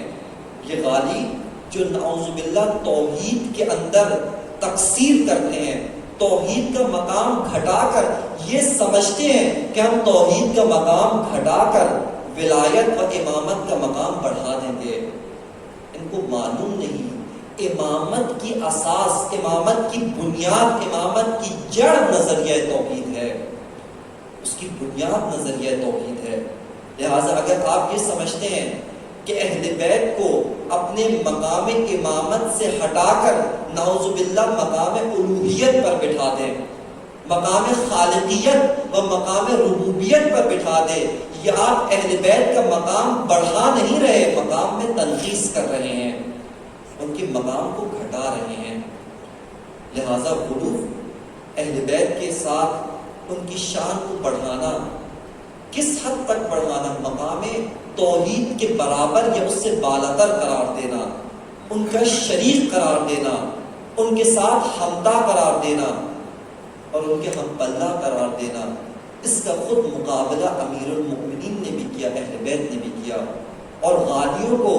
یہ غالی جو نعوذ باللہ توحید کے اندر تقصیر کرتے ہیں، توحید کا مقام گھٹا کر یہ سمجھتے ہیں کہ ہم توحید کا مقام گھٹا کر ولایت و امامت کا مقام بڑھا دیں گے، ان کو معلوم نہیں امامت کی اساس، امامت کی بنیاد، امامت کی جڑ نظریہ توحید ہے، اس کی بنیاد نظریہ توحید ہے۔ لہٰذا اگر آپ یہ سمجھتے ہیں کہ اہل بیت کو اپنے مقام امامت سے ہٹا کر نعوذ باللہ مقام الوہیت پر بٹھا دیں، مقام خالقیت و مقام ربوبیت پر بٹھا دیں، یہ آپ اہل بیت کا مقام بڑھا نہیں رہے، مقام میں تنقیص کر رہے ہیں، ان کے مقام کو گھٹا رہے ہیں۔ لہٰذا غلو اہل بیت کے ساتھ ان کی شان کو بڑھانا، کس حد تک بڑھانا؟ مقام توحید کے برابر یا اس سے بالاتر قرار دینا، ان کا شریک قرار دینا، ان کے ساتھ ہمتا قرار دینا اور ان کے ہم پلہ قرار دینا، اس کا خود مقابلہ امیر المؤمنین نے بھی کیا، اہل بیت نے بھی کیا، اور غالیوں کو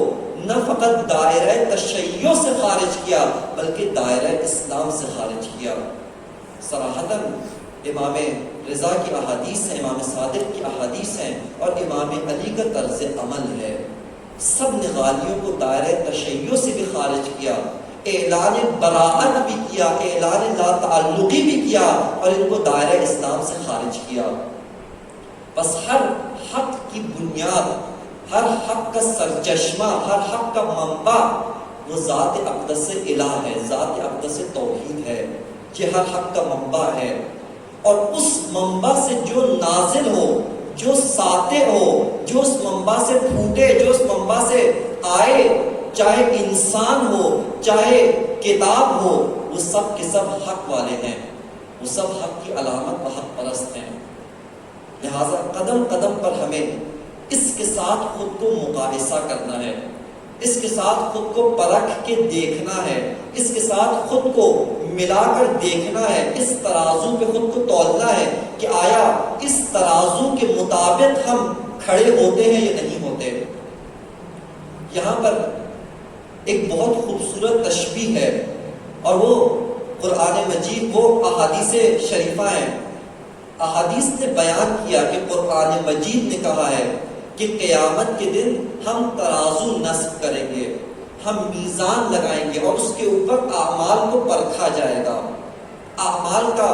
نہ فقط دائرہ تشیع سے خارج کیا بلکہ دائرہ اسلام سے خارج کیا۔ صراحتاً امام رضا کی احادیث ہیں، امام صادق کی احادیث ہیں اور امام علی کا طرز عمل ہے، سب نے غالیوں کو دائرہ تشیع سے بھی خارج کیا، اعلان براءت بھی کیا، اعلان لا تعلقی بھی کیا اور ان کو دائرہ اسلام سے خارج کیا۔ بس ہر حق کی بنیاد، ہر حق کا سرچشمہ، ہر حق کا منبع وہ ذات اقدس الہ ہے، ذات اقدس توحید ہے، یہ ہر حق کا منبع ہے، اور اس منبع سے جو نازل ہو، جو ساطع ہو، جو اس منبع سے پھوٹے، جو اس منبع سے آئے، چاہے انسان ہو چاہے کتاب ہو، وہ سب کے سب حق والے ہیں، وہ سب حق کی علامت و حق پرست ہیں۔ لہٰذا قدم قدم پر ہمیں اس کے ساتھ خود کو مقایسہ کرنا ہے، اس کے ساتھ خود کو پرکھ کے دیکھنا ہے، اس کے ساتھ خود کو ملا کر دیکھنا ہے، اس ترازو پہ خود کو تولنا ہے کہ آیا اس ترازو کے مطابق ہم کھڑے ہوتے ہیں یا نہیں ہوتے۔ یہاں پر ایک بہت خوبصورت تشبیہ ہے اور وہ قرآن مجید، وہ احادیث شریفہ ہیں۔ احادیث نے بیان کیا کہ قرآن مجید نے کہا ہے کہ قیامت کے دن ہم ترازو نصب کریں گے، ہم میزان لگائیں گے اور اس کے اوپر اعمال کو پرکھا جائے گا، اعمال کا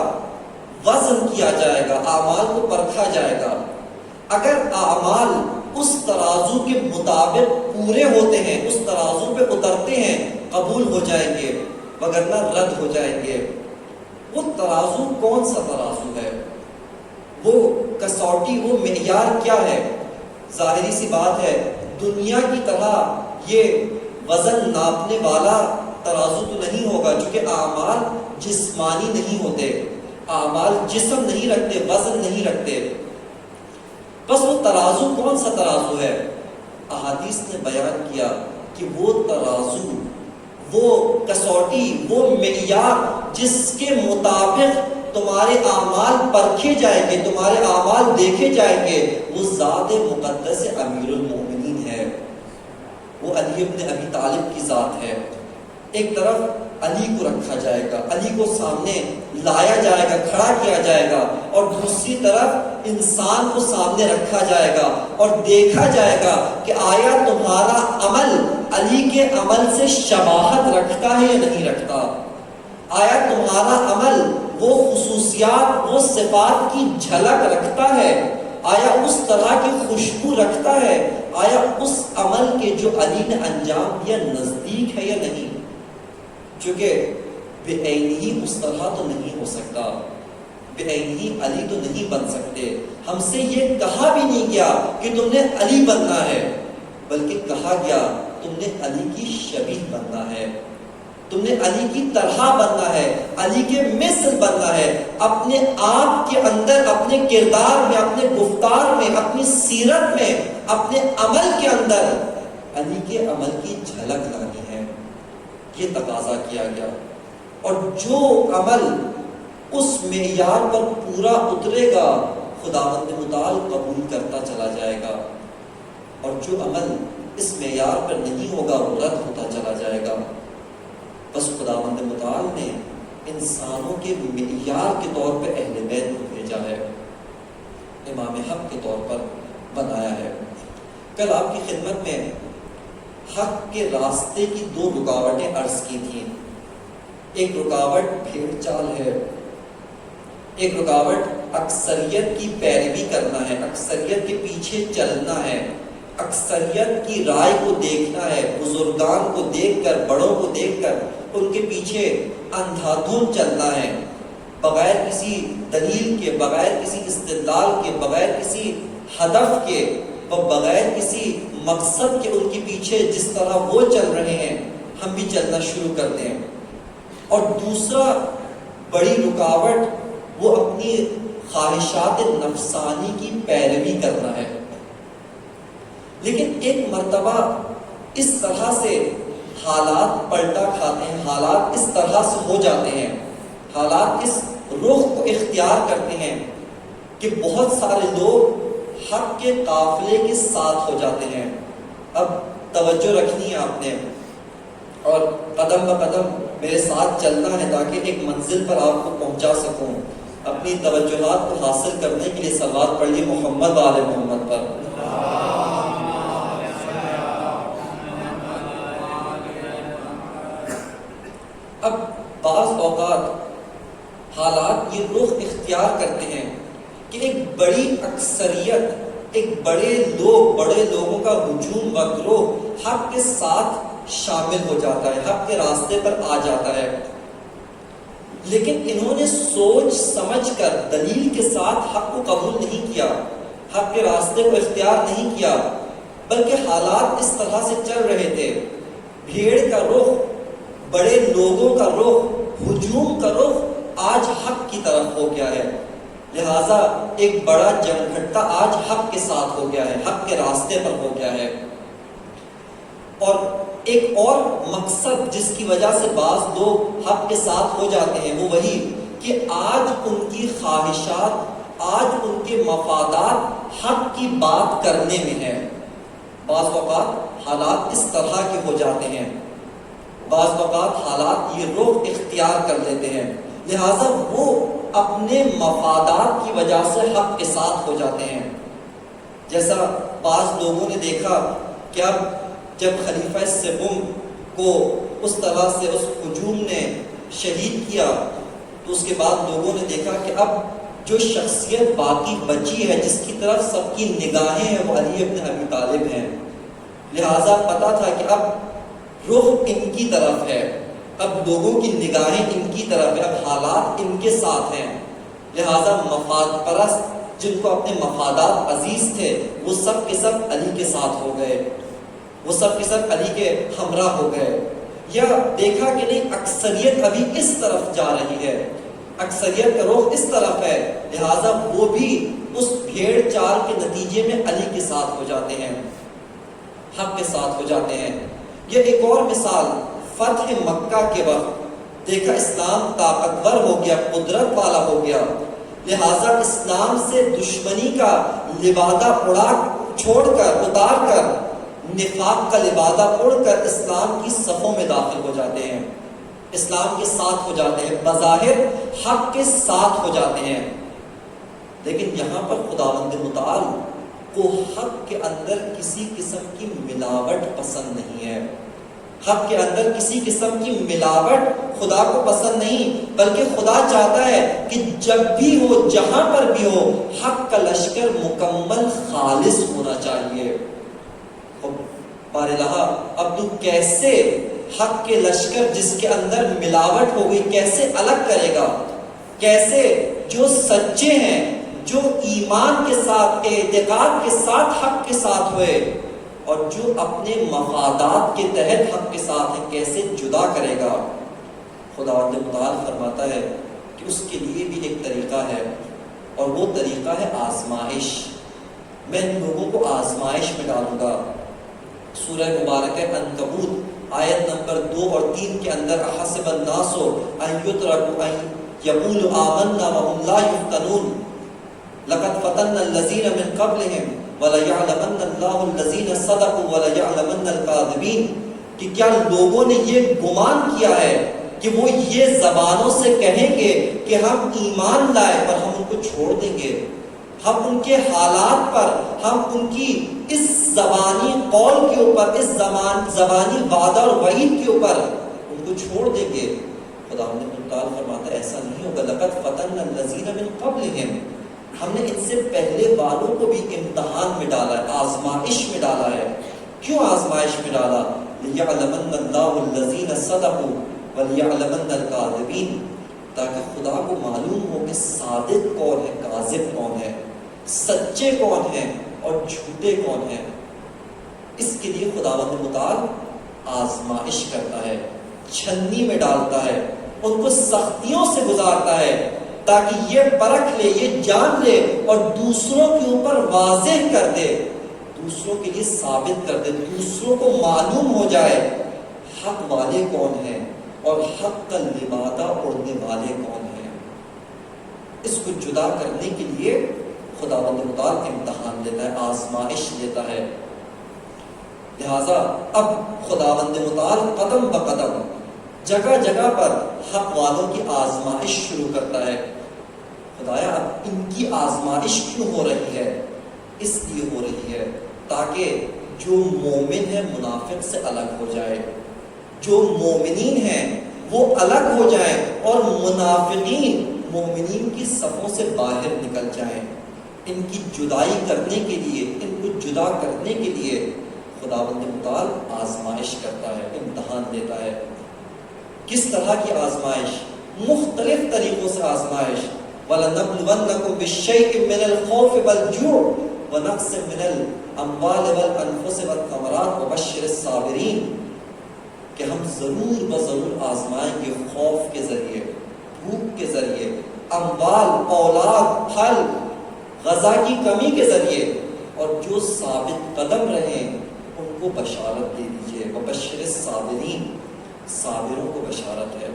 وزن کیا جائے گا، اعمال کو پرکھا جائے گا۔ اگر اعمال اس ترازو کے مطابق پورے ہوتے ہیں، اس ترازو پہ اترتے ہیں، قبول ہو جائیں گے، وگرنہ رد ہو جائیں گے۔ وہ ترازو کون سا ترازو ہے؟ وہ کسوٹی، وہ معیار کیا ہے؟ ظاہری سی بات ہے، دنیا کی طرح یہ وزن ناپنے والا ترازو تو نہیں ہوگا، چونکہ اعمال جسمانی نہیں ہوتے، اعمال جسم نہیں رکھتے، وزن نہیں رکھتے۔ بس وہ ترازو کون سا ترازو ہے؟ احادیث نے بیان کیا کہ وہ ترازو، وہ کسوٹی، وہ معیار جس کے مطابق تمہارے اعمال پرکھے جائیں گے، تمہارے اعمال دیکھے جائیں گے، وہ ذات مقدس امیر المومنین ہے، وہ علی ابن ابی طالب کی ذات ہے۔ ایک طرف علی کو رکھا جائے گا، علی کو سامنے لایا جائے گا، کھڑا کیا جائے گا، اور دوسری طرف انسان کو سامنے رکھا جائے گا اور دیکھا جائے گا کہ آیا تمہارا عمل علی کے عمل سے شباہت رکھتا ہے یا نہیں رکھتا، آیا تمہارا عمل وہ خصوصیات، وہ صفات کی جھلک رکھتا ہے؟ آیا اس طرح کی خوشبو رکھتا ہے؟ آیا اس عمل کے جو علی نے انجام دیا نزدیک ہے یا نہیں؟ چونکہ بے عینی اس طرح تو نہیں ہو سکتا، بے عینی علی تو نہیں بن سکتے۔ ہم سے یہ کہا بھی نہیں گیا کہ تم نے علی بننا ہے، بلکہ کہا گیا تم نے علی کی شبیہ بننا ہے، تم نے علی کی طرح بننا ہے، علی کے مثل بننا ہے۔ اپنے آپ کے اندر، اپنے کردار میں، اپنے گفتار میں، اپنی سیرت میں، اپنے عمل کے اندر علی کے عمل کی جھلک لانی ہے، یہ تقاضا کیا گیا۔ اور جو عمل اس معیار پر پورا اترے گا خداوند متعال قبول کرتا چلا جائے گا، اور جو عمل اس معیار پر نہیں ہوگا وہ رد ہوتا چلا جائے گا۔ بس خداوند متعال نے انسانوں کے معیار کے طور پہ اہل بیت کو بھیجا ہے، امام حق کے طور پر بنایا ہے۔ کل آپ کی خدمت میں حق کے راستے کی دو رکاوٹیں عرض کی تھیں۔ ایک رکاوٹ بھیڑ چال ہے، ایک رکاوٹ اکثریت کی پیروی کرنا ہے، اکثریت کے پیچھے چلنا ہے، اکثریت کی رائے کو دیکھنا ہے، بزرگان کو دیکھ کر، بڑوں کو دیکھ کر ان کے پیچھے اندھا دھند چلنا ہے، بغیر کسی دلیل کے، بغیر کسی استدلال کے، بغیر کسی ہدف کے، بغیر کسی مقصد کے ان کے پیچھے جس طرح وہ چل رہے ہیں ہم بھی چلنا شروع کر دیں۔ اور دوسرا بڑی رکاوٹ وہ اپنی خواہشات نفسانی کی پیروی کرنا ہے۔ لیکن ایک مرتبہ اس طرح سے حالات پلٹا کھاتے ہیں، حالات اس طرح سے ہو جاتے ہیں، حالات اس رخ کو اختیار کرتے ہیں کہ بہت سارے لوگ حق کے قافلے کے ساتھ ہو جاتے ہیں۔ اب توجہ رکھنی ہے آپ نے، اور قدم بقدم میرے ساتھ چلنا ہے تاکہ ایک منزل پر آپ کو پہنچا سکوں۔ اپنی توجہات کو حاصل کرنے کے لیے صلوات پڑھیے محمد و آل محمد پر۔ اب بعض اوقات حالات یہ رخ اختیار کرتے ہیں کہ ایک بڑی اکثریت، ایک بڑے لوگوں کا ہجوم و گروہ حق کے ساتھ شامل ہو جاتا ہے، حق کے راستے پر آ جاتا ہے، لیکن انہوں نے سوچ سمجھ کر دلیل کے ساتھ حق کو قبول نہیں کیا، حق کے راستے کو اختیار نہیں کیا، بلکہ حالات اس طرح سے چل رہے تھے، بھیڑ کا رخ، بڑے لوگوں کا رخ، ہجوم کا رخ آج حق کی طرف ہو گیا ہے، لہٰذا ایک بڑا جمگھٹا آج حق کے ساتھ ہو گیا ہے، حق کے راستے پر ہو گیا ہے۔ اور ایک اور مقصد جس کی وجہ سے بعض لوگ حق کے ساتھ ہو جاتے ہیں وہ وہی کہ آج ان کی خواہشات، آج ان کے مفادات حق کی بات کرنے میں ہے۔ بعض اوقات حالات اس طرح کے ہو جاتے ہیں، بعض اوقات حالات یہ رخ اختیار کر لیتے ہیں، لہٰذا وہ اپنے مفادات کی وجہ سے حق کے ساتھ ہو جاتے ہیں۔ جیسا بعض لوگوں نے دیکھا کہ اب جب خلیفہ سوم کو اس طرح سے اس ہجوم نے شہید کیا تو اس کے بعد لوگوں نے دیکھا کہ اب جو شخصیت باقی بچی ہے، جس کی طرف سب کی نگاہیں ہیں، وہ علی ابن ابی طالب ہیں، لہٰذا پتا تھا کہ اب رخ ان کی طرف ہے، اب لوگوں کی نگاہیں ان کی طرف ہے، اب حالات ان کے ساتھ ہیں، لہٰذا مفاد پرست جن کو اپنے مفادات عزیز تھے وہ سب کے سب علی کے ساتھ ہو گئے، وہ سب کے سب علی کے ہمراہ ہو گئے۔ یا دیکھا کہ نہیں اکثریت ابھی اس طرف جا رہی ہے، اکثریت کا رخ اس طرف ہے، لہٰذا وہ بھی اس بھیڑ چال کے نتیجے میں علی کے ساتھ ہو جاتے ہیں، حق کے ساتھ ہو جاتے ہیں۔ یہ ایک اور مثال فتح مکہ کے وقت دیکھا اسلام طاقتور ہو گیا، قدرت والا ہو گیا، لہٰذا اسلام سے دشمنی کا لبادہ اتار کر نفاق کا لبادہ اڑ کر اسلام کی صفوں میں داخل ہو جاتے ہیں، اسلام کے ساتھ ہو جاتے ہیں، بظاہر حق کے ساتھ ہو جاتے ہیں۔ لیکن یہاں پر خداوند متعال کو حق کے اندر کسی قسم کی ملاوٹ پسند نہیں ہے، حق کے اندر کسی قسم کی ملاوٹ خدا کو پسند نہیں، بلکہ خدا چاہتا ہے کہ جب بھی ہو، جہاں پر بھی ہو، حق کا لشکر مکمل خالص ہونا چاہیے۔ بارہا اب تو کیسے حق کے لشکر جس کے اندر ملاوٹ ہو گئی کیسے الگ کرے گا؟ کیسے جو سچے ہیں، جو ایمان کے ساتھ، اعتقاد کے ساتھ حق کے ساتھ ہوئے، اور جو اپنے مفادات کے تحت حق کے ساتھ ہیں، کیسے جدا کرے گا؟ خداوند متعال فرماتا ہے کہ اس کے لیے بھی ایک طریقہ ہے، اور وہ طریقہ ہے آزمائش۔ میں ان لوگوں کو آزمائش میں ڈالوں گا۔ سورہ مبارکہ عنکبوت آیت نمبر 2 اور 3 کے اندر احسب الناس ان یترکوا ان یقولوا آمنا وهم لا یفتنون لقد فتنا الذین من قبلهم وَلَيَعْلَمَنَّ اللَّهُ الَّذِينَ صَدَقُوا وَلَيَعْلَمَنَّ الْكَاذِبِينَ کہ کیا لوگوں نے یہ گمان کیا ہے کہ وہ یہ زبانوں سے کہیں گے کہ ہم ایمان لائے پر ہم ان کو چھوڑ دیں گے، ہم ان کے حالات پر، ہم ان کی اس زبانی قول کے اوپر، اس زبانی وعدہ اور وعید کے اوپر ان کو چھوڑ دیں گے؟ خدا تعالیٰ فرماتا ہے ایسا نہیں ہوگا۔ لَقَدْ فَتَنَّا الَّذِينَ مِن قَبْلِهِمْ، ہم نے ان سے پہلے والوں کو بھی امتحان میں ڈالا ہے، آزمائش میں ڈالا ہے۔ کیوں آزمائش میں ڈالا؟ لِيَعْلَمَنَّ اللَّهُ الَّذِينَ صَدَقُوا وَلِيَعْلَمَنَّ الْكَاذِبِينَ، تاکہ خدا کو معلوم ہو کہ صادق کون ہے، کاذب کون ہے، سچے کون ہیں اور جھوٹے کون ہیں۔ اس کے لیے خداوند متعال آزمائش کرتا ہے، چھنی میں ڈالتا ہے، ان کو سختیوں سے گزارتا ہے تاکہ یہ پرکھ لے، یہ جان لے اور دوسروں کے اوپر واضح کر دے، دوسروں کے لیے ثابت کر دے، دوسروں کو معلوم ہو جائے حق والے کون ہیں اور حق کا لبادہ اڑنے والے کون ہیں۔ اس کو جدا کرنے کے لیے خداوند متعال امتحان لیتا ہے، آزمائش لیتا ہے۔ لہذا اب خداوند متعال قدم بقدم جگہ جگہ پر حق والوں کی آزمائش شروع کرتا ہے۔ خدایا اب ان کی آزمائش کیوں ہو رہی ہے؟ اس لیے ہو رہی ہے تاکہ جو مومن ہے منافق سے الگ ہو جائے، جو مومنین ہیں وہ الگ ہو جائیں اور منافقین مومنین کی صفوں سے باہر نکل جائیں۔ ان کی جدائی کرنے کے لیے، ان کو جدا کرنے کے لیے خداوند متعال آزمائش کرتا ہے، امتحان دیتا ہے۔ کس طرح کی آزمائش؟ مختلف طریقوں سے آزمائش۔ وَلَنَبْلُوَنَّكُمْ بِالشَّيْءٍ مِّنَ الْخَوْفِ وَالْجُوعِ وَنَقْصٍ مِّنَ الْأَمْوَالِ وَالْأَنفُسِ وَالثَّمَرَاتِ وَبَشِّرِ الصَّابِرِينَ کہ ہم ضرور بضرور آزمائیں گے، خوف کے ذریعے، بھوک کے ذریعے، اموال، اولاد، پھل، غذا کی کمی کے ذریعے، اور جو ثابت قدم رہیں ان کو بشارت دے دیجئے۔ وَبَشِّرِ الصَّابِرِينَ، صابروں کو بشارت ہے۔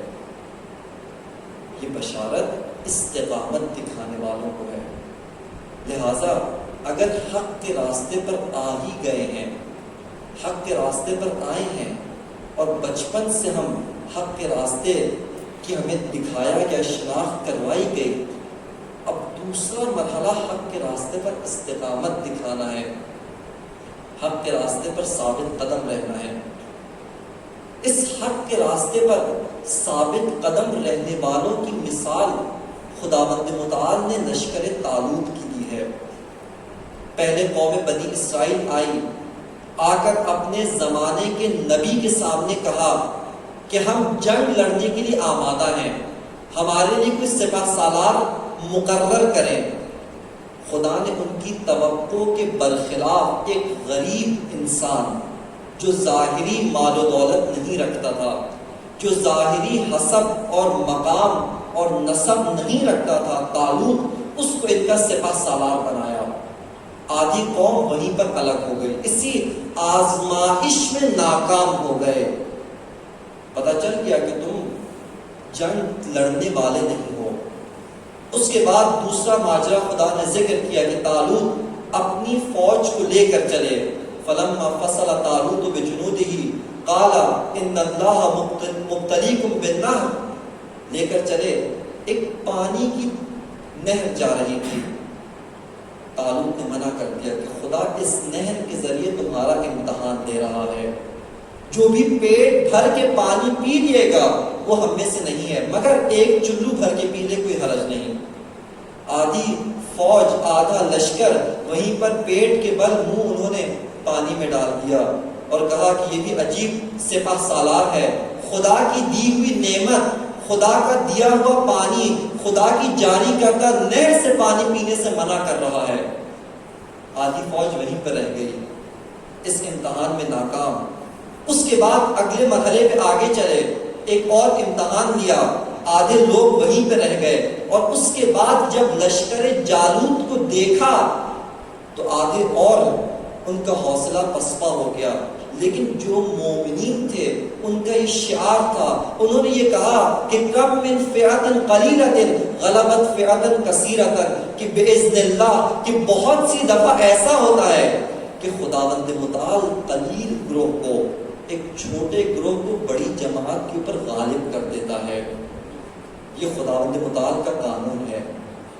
یہ بشارت استقامت دکھانے والوں کو ہے۔ لہذا اگر حق کے راستے پر آ ہی گئے ہیں، حق کے راستے پر آئے ہیں اور بچپن سے ہم حق کے راستے کی ہمیں دکھایا گیا، شناخت کروائی گئی، اب دوسرا مرحلہ حق کے راستے پر استقامت دکھانا ہے، حق کے راستے پر ثابت قدم رہنا ہے۔ اس حق کے راستے پر ثابت قدم رہنے والوں کی مثال خداوند متعال نے لشکر طالوت کی دی ہے۔ پہلے قوم بنی اسرائیل آئی، آ کر اپنے زمانے کے نبی کے سامنے کہا کہ ہم جنگ لڑنے کے لیے آمادہ ہیں، ہمارے لیے کوئی سپہ سالار مقرر کریں۔ خدا نے ان کی توقع کے برخلاف ایک غریب انسان جو ظاہری مال و دولت نہیں رکھتا تھا، جو ظاہری حسب اور مقام اور نسب نہیں رکھتا تھا، طالوت، اس کو ان کا سپہ سالار بنایا۔ آدھی قوم وہیں پر الگ ہو گئی، اسی آزمائش میں ناکام ہو گئے۔ پتہ چل گیا کہ تم جنگ لڑنے والے نہیں ہو۔ اس کے بعد دوسرا ماجرا خدا نے ذکر کیا کہ طالوت اپنی فوج کو لے کر چلے۔ فلما فصل طالوت بجنودہ قال ان اللہ مبتلیکم بالنہر، لے کر چلے، ایک پانی کی نہر جا رہی تھی۔ طالوت نے منع کر دیا کہ خدا اس نہر کے ذریعے تمہارا امتحان دے رہا ہے، جو بھی پیٹ بھر کے پانی پی لیے گا وہ ہم میں سے نہیں ہے، مگر ایک چلو بھر کے پی لے کوئی حرج نہیں۔ آدھی فوج، آدھا لشکر وہیں پر پیٹ کے بل منہ انہوں نے پانی میں ڈال دیا اور کہا کہ یہ بھی عجیب سپہ سالار ہے، خدا کی دی ہوئی نعمت، خدا کا دیا ہوا پانی، خدا کی جاری کردہ نہر سے پانی پینے سے منع کر رہا ہے۔ آدھی فوج وہیں پر رہ گئی، اس امتحان میں ناکام۔ اس کے بعد اگلے مرحلے پہ آگے چلے، ایک اور امتحان لیا، آدھے لوگ وہیں پہ رہ گئے، اور اس کے بعد جب لشکر جالوت کو دیکھا تو آدھے اور ان کا حوصلہ پسپا ہو گیا۔ لیکن جو مومنین تھے ان کا یہ شعار تھا، انہوں نے یہ کہا کہ کم من فئۃ قلیلۃ غلبت فئۃ کثیرۃ، کہ باذن اللہ کہ بہت سی دفعہ ایسا ہوتا ہے کہ خداوند متعال قلیل گروہ کو، ایک چھوٹے گروہ کو بڑی جماعت کے اوپر غالب کر دیتا ہے۔ یہ خداوند متعال کا قانون ہے،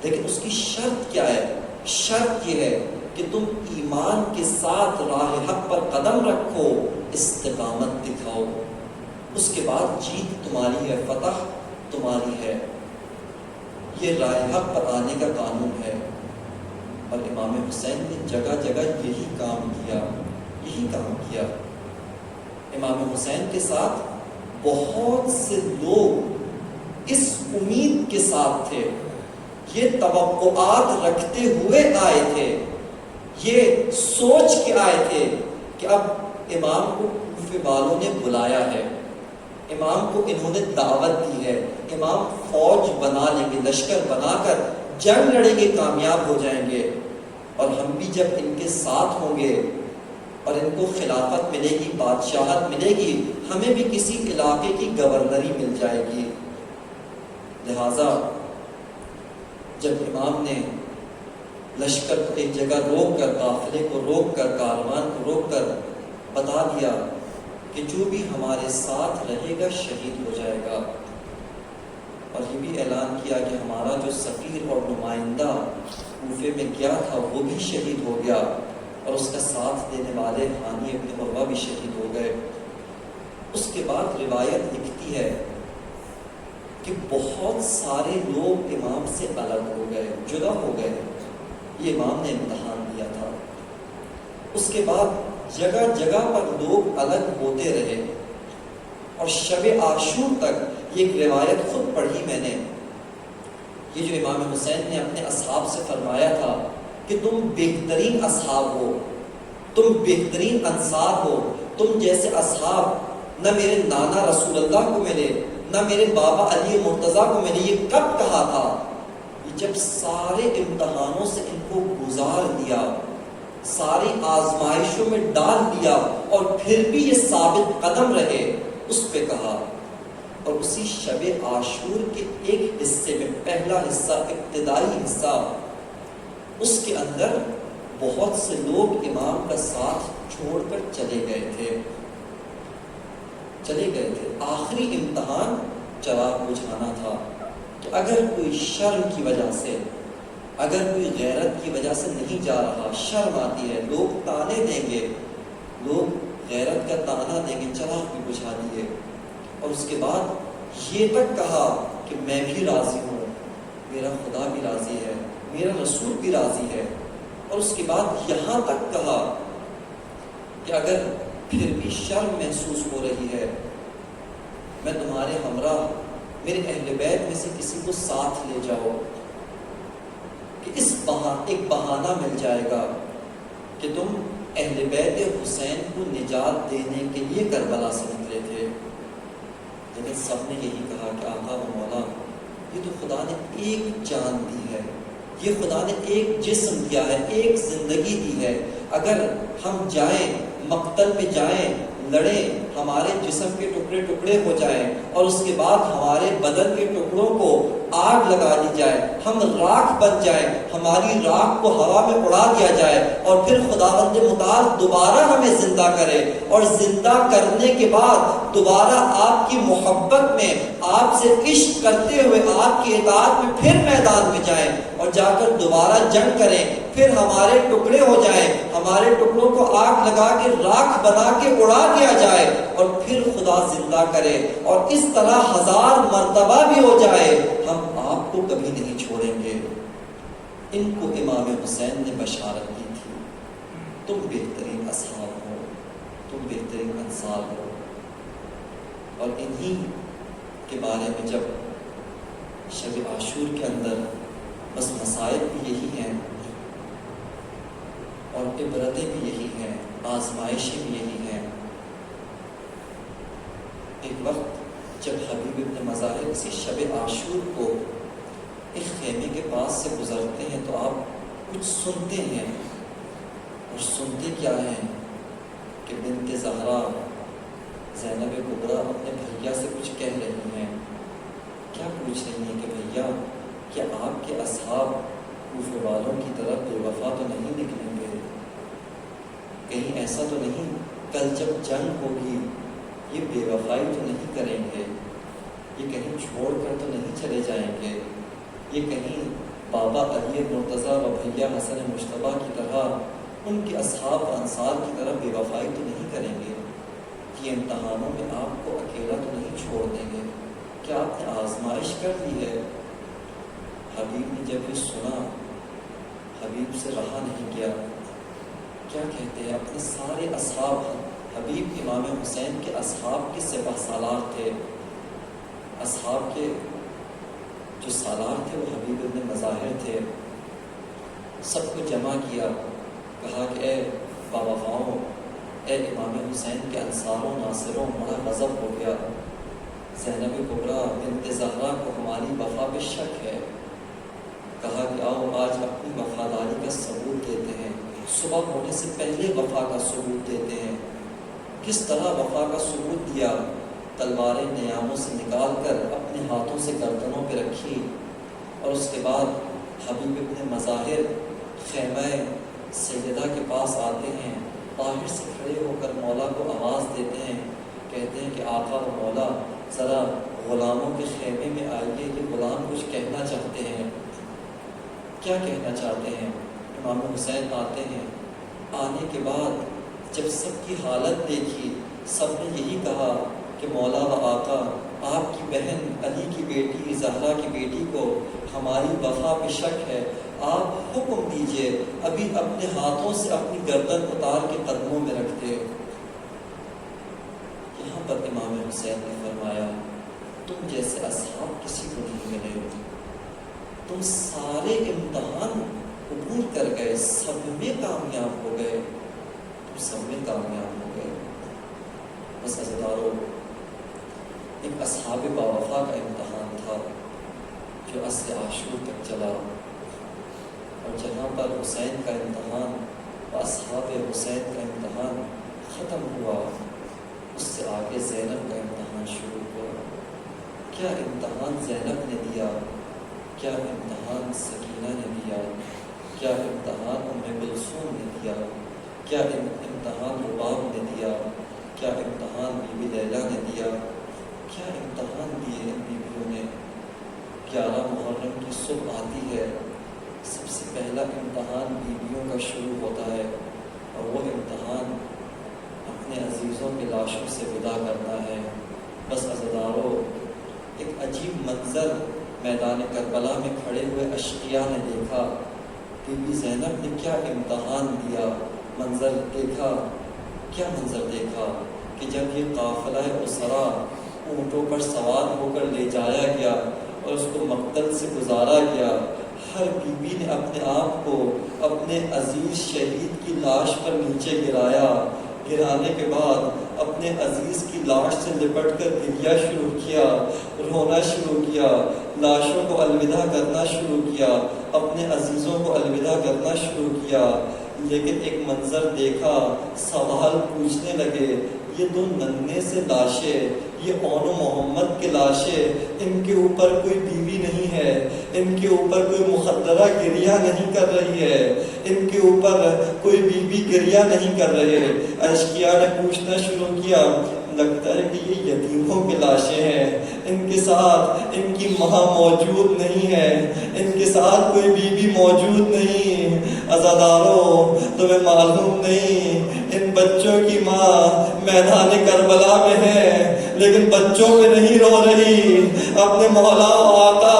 لیکن اس کی شرط کیا ہے؟ شرط یہ ہے کہ تم ایمان کے ساتھ راہ حق پر قدم رکھو، استقامت دکھاؤ، اس کے بعد جیت تمہاری ہے، فتح تمہاری ہے۔ یہ راہ حق پر آنے کا قانون ہے، اور امام حسین نے جگہ جگہ یہی کام کیا۔ امام حسین کے ساتھ بہت سے لوگ اس امید کے ساتھ تھے، یہ توقعات رکھتے ہوئے آئے تھے، یہ سوچ کے آئے تھے کہ اب امام کو کوفے والوں نے بلایا ہے، امام کو انہوں نے دعوت دی ہے، امام فوج بنا لیں گے، لشکر بنا کر جنگ لڑیں گے، کامیاب ہو جائیں گے، اور ہم بھی جب ان کے ساتھ ہوں گے اور ان کو خلافت ملے گی، بادشاہت ملے گی، ہمیں بھی کسی علاقے کی گورنری مل جائے گی۔ لہذا جب امام نے لشکر کو ایک جگہ روک کر، قافلے کو روک کر، کاروان کو روک کر بتا دیا کہ جو بھی ہمارے ساتھ رہے گا شہید ہو جائے گا، اور یہ بھی اعلان کیا کہ ہمارا جو سفیر اور نمائندہ کوفے میں گیا تھا وہ بھی شہید ہو گیا، اور اس کا ساتھ دینے والے ہانی ابن عروہ بھی شہید ہو گئے۔ اس کے بعد روایت لکھتی ہے کہ بہت سارے لوگ امام سے الگ ہو گئے، جدا ہو گئے، یہ امام نے امتحان دیا تھا۔ اس کے بعد جگہ جگہ پر لوگ الگ ہوتے رہے، اور شب عاشور تک یہ ایک روایت خود پڑھی میں نے، یہ جو امام حسین نے اپنے اصحاب سے فرمایا تھا کہ تم بہترین اصحاب ہو، تم بہترین انصار ہو، تم جیسے اصحاب نہ میرے نانا رسول اللہ کو ملے، نہ میرے بابا علی مرتضیٰ کو ملے۔ یہ کب کہا تھا؟ جب سارے امتحانوں سے ان کو گزار دیا، ساری آزمائشوں میں ڈال دیا، اور پھر بھی یہ ثابت قدم رہے، اس پہ کہا۔ اور اسی شب عاشور کے ایک حصے میں، پہلا حصہ، ابتدائی حصہ، اس کے اندر بہت سے لوگ امام کا ساتھ چھوڑ کر چلے گئے تھے۔ آخری امتحان چراغ بجھانا تھا کہ اگر کوئی شرم کی وجہ سے، اگر کوئی غیرت کی وجہ سے نہیں جا رہا، شرم آتی ہے، لوگ تانے دیں گے، لوگ غیرت کا تانا دیں گے، چراغ بھی بجھا دیے۔ اور اس کے بعد یہ تک کہا کہ میں بھی راضی ہوں، میرا خدا بھی راضی ہے، میرا رسول بھی راضی ہے۔ اور اس کے بعد یہاں تک کہا کہ اگر پھر بھی شرم محسوس ہو رہی ہے، میں تمہارے ہمراہ میرے اہل بیت میں سے کسی کو ساتھ لے جاؤ، کہ ایک بہانہ مل جائے گا کہ تم اہل بیت حسین کو نجات دینے کے لیے کربلا سے نکلے تھے۔ لیکن سب نے یہی کہا کہ آقا و مولا، یہ تو خدا نے ایک جان دی ہے، یہ خدا نے ایک جسم دیا ہے، ایک زندگی دی ہے، اگر ہم جائیں، مقتل میں جائیں، لڑیں، ہمارے جسم کے ٹکڑے ٹکڑے ہو جائیں، اور اس کے بعد ہمارے بدن کے ٹکڑوں کو آگ لگا دی جائے، ہم راکھ بن جائیں، ہماری راکھ کو ہوا میں اڑا دیا جائے، اور پھر خداوند متعال دوبارہ ہمیں زندہ کرے، اور زندہ کرنے کے بعد دوبارہ آپ کی محبت میں، آپ سے عشق کرتے ہوئے آپ کی اطاعت میں پھر میدان میں جائیں، اور جا کر دوبارہ جنگ کریں، پھر ہمارے ٹکڑے ہو جائیں، ہمارے ٹکڑوں کو آگ لگا کے راکھ بنا کے اڑا دیا جائے، اور پھر خدا زندہ کرے اور اس طرح 1000 مرتبہ بھی ہو جائے، ہم آپ کو کبھی نہیں چھوڑیں گے۔ ان کو امام حسین نے بشارت دی تھی، تم بہترین اصحاب ہو، تم بہترین انصار ہو۔ اور انہی کے بارے میں جب شب عاشور کے اندر بس مصائب بھی یہی ہیں اور عبرتیں بھی یہی ہیں، آزمائشیں بھی یہی ہیں۔ ایک وقت جب حبیب ابن مظاہر اسی شب عاشور کو ایک خیمے کے پاس سے گزرتے ہیں تو آپ کچھ سنتے ہیں، اور سنتے کیا ہیں کہ بنت زہرا زینب کبریٰ اپنے بھیا سے کچھ کہہ رہی ہیں۔ کیا پوچھ رہی ہیں کہ بھیا کیا آپ کے اصحاب کوفے والوں کی طرف بے وفا تو نہیں نکلیں گے؟ کہیں ایسا تو نہیں کل جب جنگ ہوگی یہ بے وفائی تو نہیں کریں گے، یہ کہیں چھوڑ کر تو نہیں چلے جائیں گے، یہ کہیں بابا علی مرتضیٰ و بھیا حسن مجتبیٰ کی طرح ان کے اصحاب و انصار کی طرف بے وفائی تو نہیں کریں گے، یہ امتحانوں میں آپ کو اکیلا تو نہیں چھوڑ دیں گے؟ کیا آپ نے آزمائش کر لی ہے؟ حبیب نے جب یہ سنا حبیب سے رہا نہیں گیا۔ کیا کہتے ہیں اپنے سارے اصحاب، حبیب امام حسین کے اصحاب کے سپہ سالار تھے، اصحاب کے جو سالار تھے وہ حبیب ابن مظاہر تھے، سب کو جمع کیا، کہا کہ اے باوفاؤں، اے امام حسین کے انصاروں ناصروں، بڑا غضب ہو گیا، زینب کبریٰ بنت زہرا کو ہماری وفا پہ شک ہے۔ کہا کہ آؤ آج اپنی وفاداری کا ثبوت دیتے ہیں، صبح ہونے سے پہلے وفا کا ثبوت دیتے ہیں۔ کس طرح وفا کا ثبوت دیا؟ تلواریں نیاموں سے نکال کر اپنے ہاتھوں سے گردنوں پہ رکھی، اور اس کے بعد حبیب ابن مظاہر خیمہ سیدہ کے پاس آتے ہیں، باہر سے کھڑے ہو کر مولا کو آواز دیتے ہیں، کہتے ہیں کہ آقا و مولا ذرا غلاموں کے خیمے میں آئیے، یہ غلام کچھ کہنا چاہتے ہیں۔ کیا کہنا چاہتے ہیں؟ امام حسین آتے ہیں، آنے کے بعد جب سب کی حالت دیکھی، سب نے یہی کہا کہ مولا و آقا، آپ کی بہن علی کی بیٹی زہرا کی بیٹی کو ہماری وفا پہ شک ہے، آپ حکم دیجئے ابھی اپنے ہاتھوں سے اپنی گردن اتار کے قدموں میں رکھ دے۔ یہاں پر امام حسین نے فرمایا تم جیسے اصحاب کسی کو نہیں ملے، تم سارے امتحان عبور کر گئے، سب میں کامیاب ہو گئے، تم سب میں کامیاب ہو گئے۔ بس عزیزارو، ایک اصحاب باوفا کا امتحان تھا جو عصر عاشور تک چلا، اور جہاں پر حسین کا امتحان و اصحاب حسین کا امتحان ختم ہوا، اس سے آگے زینب کا امتحان شروع ہوا۔ کیا امتحان زینب نے دیا، کیا امتحان سکینہ نے دیا، کیا امتحان ام کلثوم نے دیا، کیا امتحان رباب نے دیا، کیا امتحان بی بی لیلہ نے دیا، کیا امتحان دیے ان بیویوں نے۔ 11 محرم کی صبح آتی ہے، سب سے پہلا امتحان بیویوں کا شروع ہوتا ہے، اور وہ امتحان اپنے عزیزوں کی لاشوں سے ودا کرنا ہے۔ بس عزیزارو، ایک عجیب منظر میدان کربلا میں کھڑے ہوئے اشقیاء نے دیکھا، بی بی زینب نے کیا امتحان دیا، منظر دیکھا، کیا منظر دیکھا کہ جب یہ قافلہ اسرا اونٹوں پر سوار ہو کر لے جایا گیا اور اس کو مقتل سے گزارا گیا، ہر بیوی نے اپنے آپ کو اپنے عزیز شہید کی لاش پر نیچے گرایا، گرانے کے بعد اپنے عزیز کی لاش سے لپٹ کر گریہ شروع کیا، رونا شروع کیا، لاشوں کو الوداع کرنا شروع کیا، اپنے عزیزوں کو الوداع کرنا شروع کیا۔ لیکن ایک منظر دیکھا، سوال پوچھنے لگے، یہ 2 ننھے سے لاشیں، یہ اون و محمد کے لاشیں، ان کے اوپر کوئی بیوی نہیں ہے، ان کے اوپر کوئی مخدرہ گریہ نہیں کر رہی ہے، ان کے اوپر کوئی بیوی گریہ نہیں کر رہے۔ اشقیاء نے پوچھنا شروع کیا، لگتا ہے کہ یہ یتیموں کی لاشیں ہیں، ان کے ساتھ ان کی ماں موجود نہیں ہے، ان کے ساتھ کوئی بیوی موجود نہیں۔ عزاداروں، تمہیں معلوم نہیں ان بچوں کی ماں میدان کربلا میں ہے، لیکن بچوں پہ نہیں رو رہی، اپنے مولا و آقا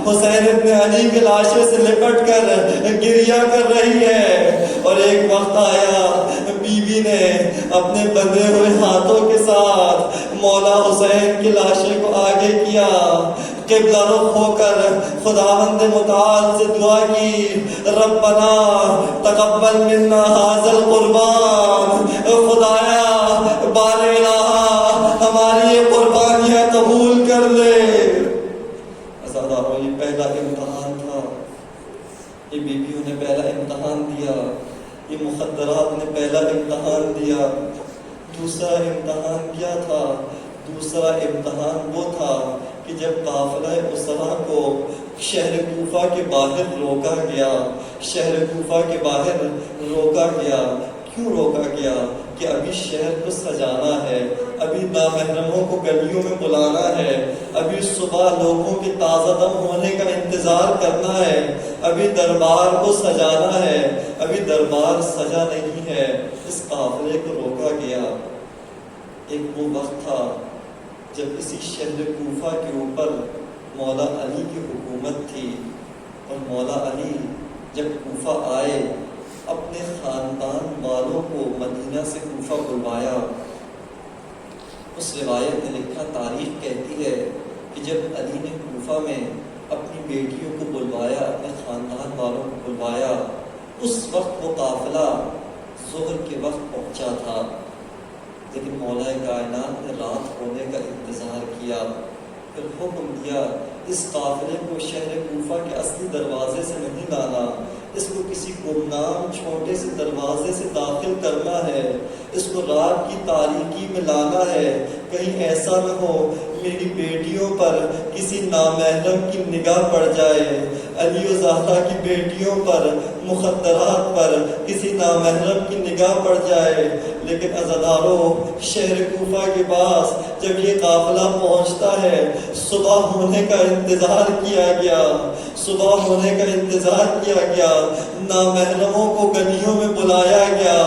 حسین ابن علی کی لاشیں سے لپٹ کر گریہ کر رہی ہے۔ اور ایک وقت آیا بیوی نے اپنے بندھے ہوئے ہاتھوں کے ساتھ مولا حسین کی لاشیں کو آگے کیا، قبلہ رخ ہو کر خداوند متعال سے دعا کی، ربنا تقبل منا ھذا القربان، خدایا بار الہ ہماری یہ قربانیاں قبول کر لے۔ عزاداروں، یہ پہلا امتحان تھا، یہ بیویوں نے پہلا امتحان دیا، یہ مخدرات نے پہلا امتحان دیا۔ دوسرا امتحان کیا تھا؟ دوسرا امتحان وہ تھا کہ جب قافلہ اسرا کو شہر کوفہ کے باہر روکا گیا، شہر کوفہ کے باہر روکا گیا۔ کیوں روکا گیا؟ کہ ابھی شہر کو سجانا ہے، ابھی نامحرموں کو گلیوں میں بلانا ہے، ابھی صبح لوگوں کے تازہ دم ہونے کا انتظار کرنا ہے، ابھی دربار کو سجانا ہے، ابھی دربار سجا نہیں ہے۔ اس قافلے کو روکا گیا۔ ایک وہ وقت تھا جب اسی شہر کوفہ کے اوپر مولا علی کی حکومت تھی، اور مولا علی جب کوفہ آئے اپنے خاندان والوں کو مدینہ سے کوفہ بلوایا۔ اس روایت میں لکھا، تاریخ کہتی ہے کہ جب علی نے کوفہ میں اپنی بیٹیوں کو بلوایا، اپنے خاندان والوں کو بلوایا، اس وقت وہ قافلہ ظہر کے وقت پہنچا تھا، لیکن مولا کائنات نے رات ہونے کا انتظار کیا، پھر حکم دیا اس قافلے کو شہر کوفہ کے اصلی دروازے سے نہیں لانا، اس کو کسی گمنام چھوٹے سے دروازے سے داخل کرنا ہے، اس کو رات کی تاریکی میں لانا ہے، کہیں ایسا نہ ہو میری بیٹیوں پر کسی نامحرم کی نگاہ پڑ جائے، علی و زہرا کی بیٹیوں پر، مخدرات پر کسی نامحرم کی نگاہ پڑ جائے۔ لیکن عزاداروں، شہر کوفہ کے پاس جب یہ قافلہ پہنچتا ہے، صبح ہونے کا انتظار کیا گیا، صبح ہونے کا انتظار کیا گیا، نامحرموں کو گلیوں میں بلایا گیا،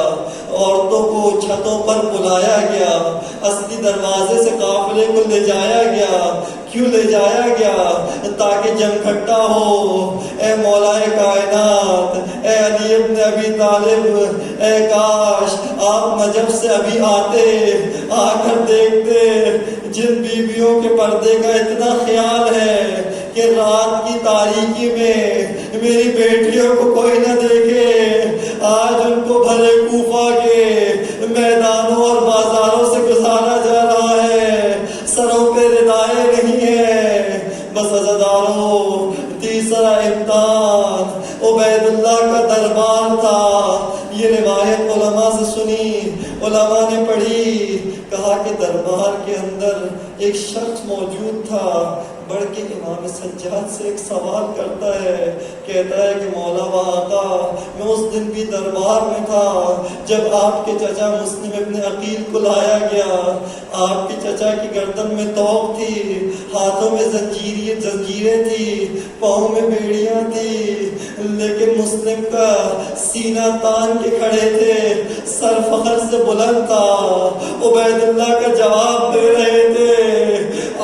عورتوں کو چھتوں پر بلایا گیا، اصلی دروازے سے قافلے کو لے جایا گیا۔ کیوں لے جایا گیا؟ تاکہ جنگ کھٹا ہو۔ اے مولا کائنات، اے علی ابن ابی طالب، اے کاش آپ نجف سے ابھی آتے، آ کر دیکھتے جن بیویوں کے پردے کا اتنا خیال ہے کہ رات کی تاریکی میں میری بیٹیوں کو کوئی نہ دیکھے، آج ان کو بھرے کوفہ کے میدانوں اور بازاروں سے گزارا جا رہا ہے، سروں پہ ردائیں نہیں ہے۔ بس عزاداروں، تیسرا امتحان عبید اللہ کا دربار تھا۔ یہ روایت علماء سے سنی، علماء نے پڑھی، کہا کہ دربار کے اندر ایک شخص موجود تھا، بڑھ کے امام سجاد سے ایک سوال کرتا ہے، کہتا ہے کہ مولا و آقا، میں اس دن بھی دربار میں تھا جب آپ کے چچا مسلم ابن عقیل کو لایا گیا، آپ کے چچا کی گردن میں توق تھی، ہاتھوں میں زنجیریں تھی، پاؤں میں بیڑیاں تھی، لیکن مسلم کا سینہ تان کے کھڑے تھے، سر فخر سے بلند تھا، عبید اللہ کا جواب دے رہے تھے،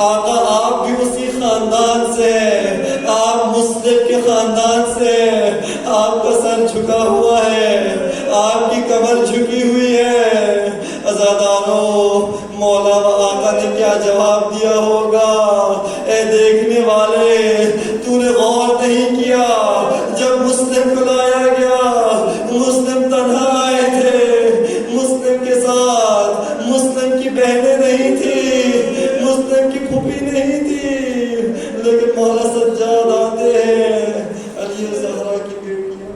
آقا آپ بھی اسی خاندان سے ہیں، آپ مسلم کے خاندان سے ہیں، آپ کا سر جھکا ہوا ہے، آپ کی کمر جھکی ہوئی ہے۔ عزاداروں، مولا و آقا نے کیا جواب دیا ہوگا؟ اے دیکھنے والے، تو نے غور نہیں کیا، جب مسلم کو لایا گیا، مسلم تنہا آئے تھے، مسلم کے ساتھ مسلم کی بہنیں نہیں تھی، مسلم کی پھوپھی نہیں تھی، لیکن مولا سجاد آتے ہیں، علی و زہرا کی بیٹیاں،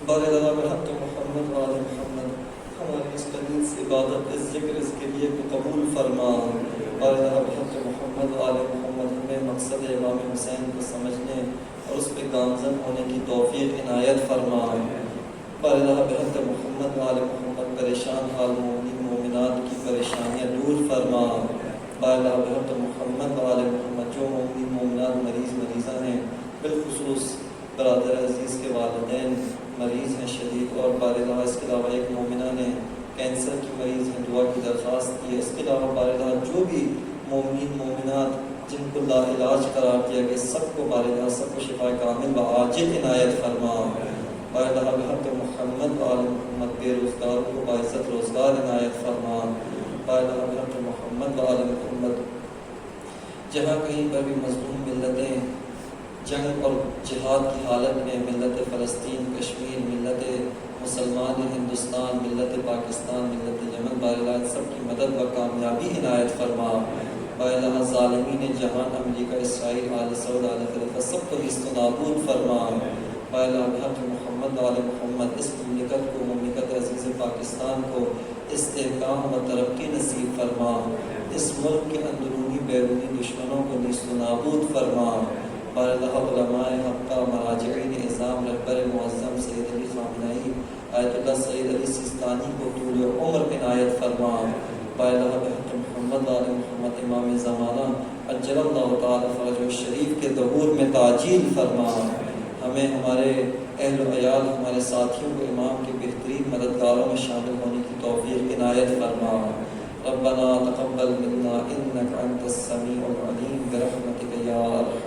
بارے حق محمد و آل محمد، ہماری اس قلیل سے عبادت، اس ذکر، اس کے لیے قبول فرما، بارے حق محمد و آل محمد۔ مقصد امام حسین کو سمجھنے اور اس پہ گامزن ہونے کی توفیق عنایت فرما۔ بارگاہ بحق محمد وآل محمد پریشان حال مومنین مومنات کی پریشانیاں دور فرما۔ بارگاہ بحق محمد وآل محمد جو مومنین مومنات مریضہ ہیں، بالخصوص برادر عزیز کے والدین مریض ہیں شدید، اور بارگاہ اس کے علاوہ ایک مومنہ نے کینسر کی مریض ہیں، دعا کی درخواست کی ہے۔ اس کے علاوہ بارگاہ جو بھی مومنین مومنات جن کو لا علاج قرار دیا گیا، سب کو بارگاہ سب کو شفا کامل و عاجل عنایت فرما۔ بارگاہ بحق محمد وآل محمد بے روزگاروں کو باعزت روزگار عنایت فرما۔ بارگاہ بحق محمد وآل محمد جہاں کہیں پر بھی مظلوم ملتیں جنگ اور جہاد کی حالت میں، ملت فلسطین، کشمیر، ملت مسلمان ہندوستان، ملت پاکستان، ملت یمن، بارگاہ سب کی مدد و کامیابی عنایت فرما۔ بارگاہ ظالمین جہان، امریکہ، اسرائیل، آل سعود، آل خلیفہ سب کو نیست و نابود فرما۔ بارگاہ بحق محمد وآل محمد اس مملکت کو، مملکت عزیز پاکستان کو استحکام و ترقی نصیب فرما۔ اس ملک کے اندرونی بیرونی دشمنوں کو نیست و نابود فرما۔ بارگاہ علماء حقہ، مراجعین اعظام، رہبر معظم سید علی خامنہئی، آیت اللہ سید علی سیستانی کو طول عمر عنایت فرما۔ بارگاہ بحق محمد وآل محمد امام زمانہ عجل اللہ تعالی فرجہ الشریف کے ظہور میں تعجیل فرما۔ ہمیں، ہمارے اہل و عیال، ہمارے ساتھیوں کو امام کے بہترین مددگاروں میں شامل ہونے کی توفیق عنایت فرما۔ ربنا تقبل منا انک انت السمیع العلیم برحمتک یا ارحم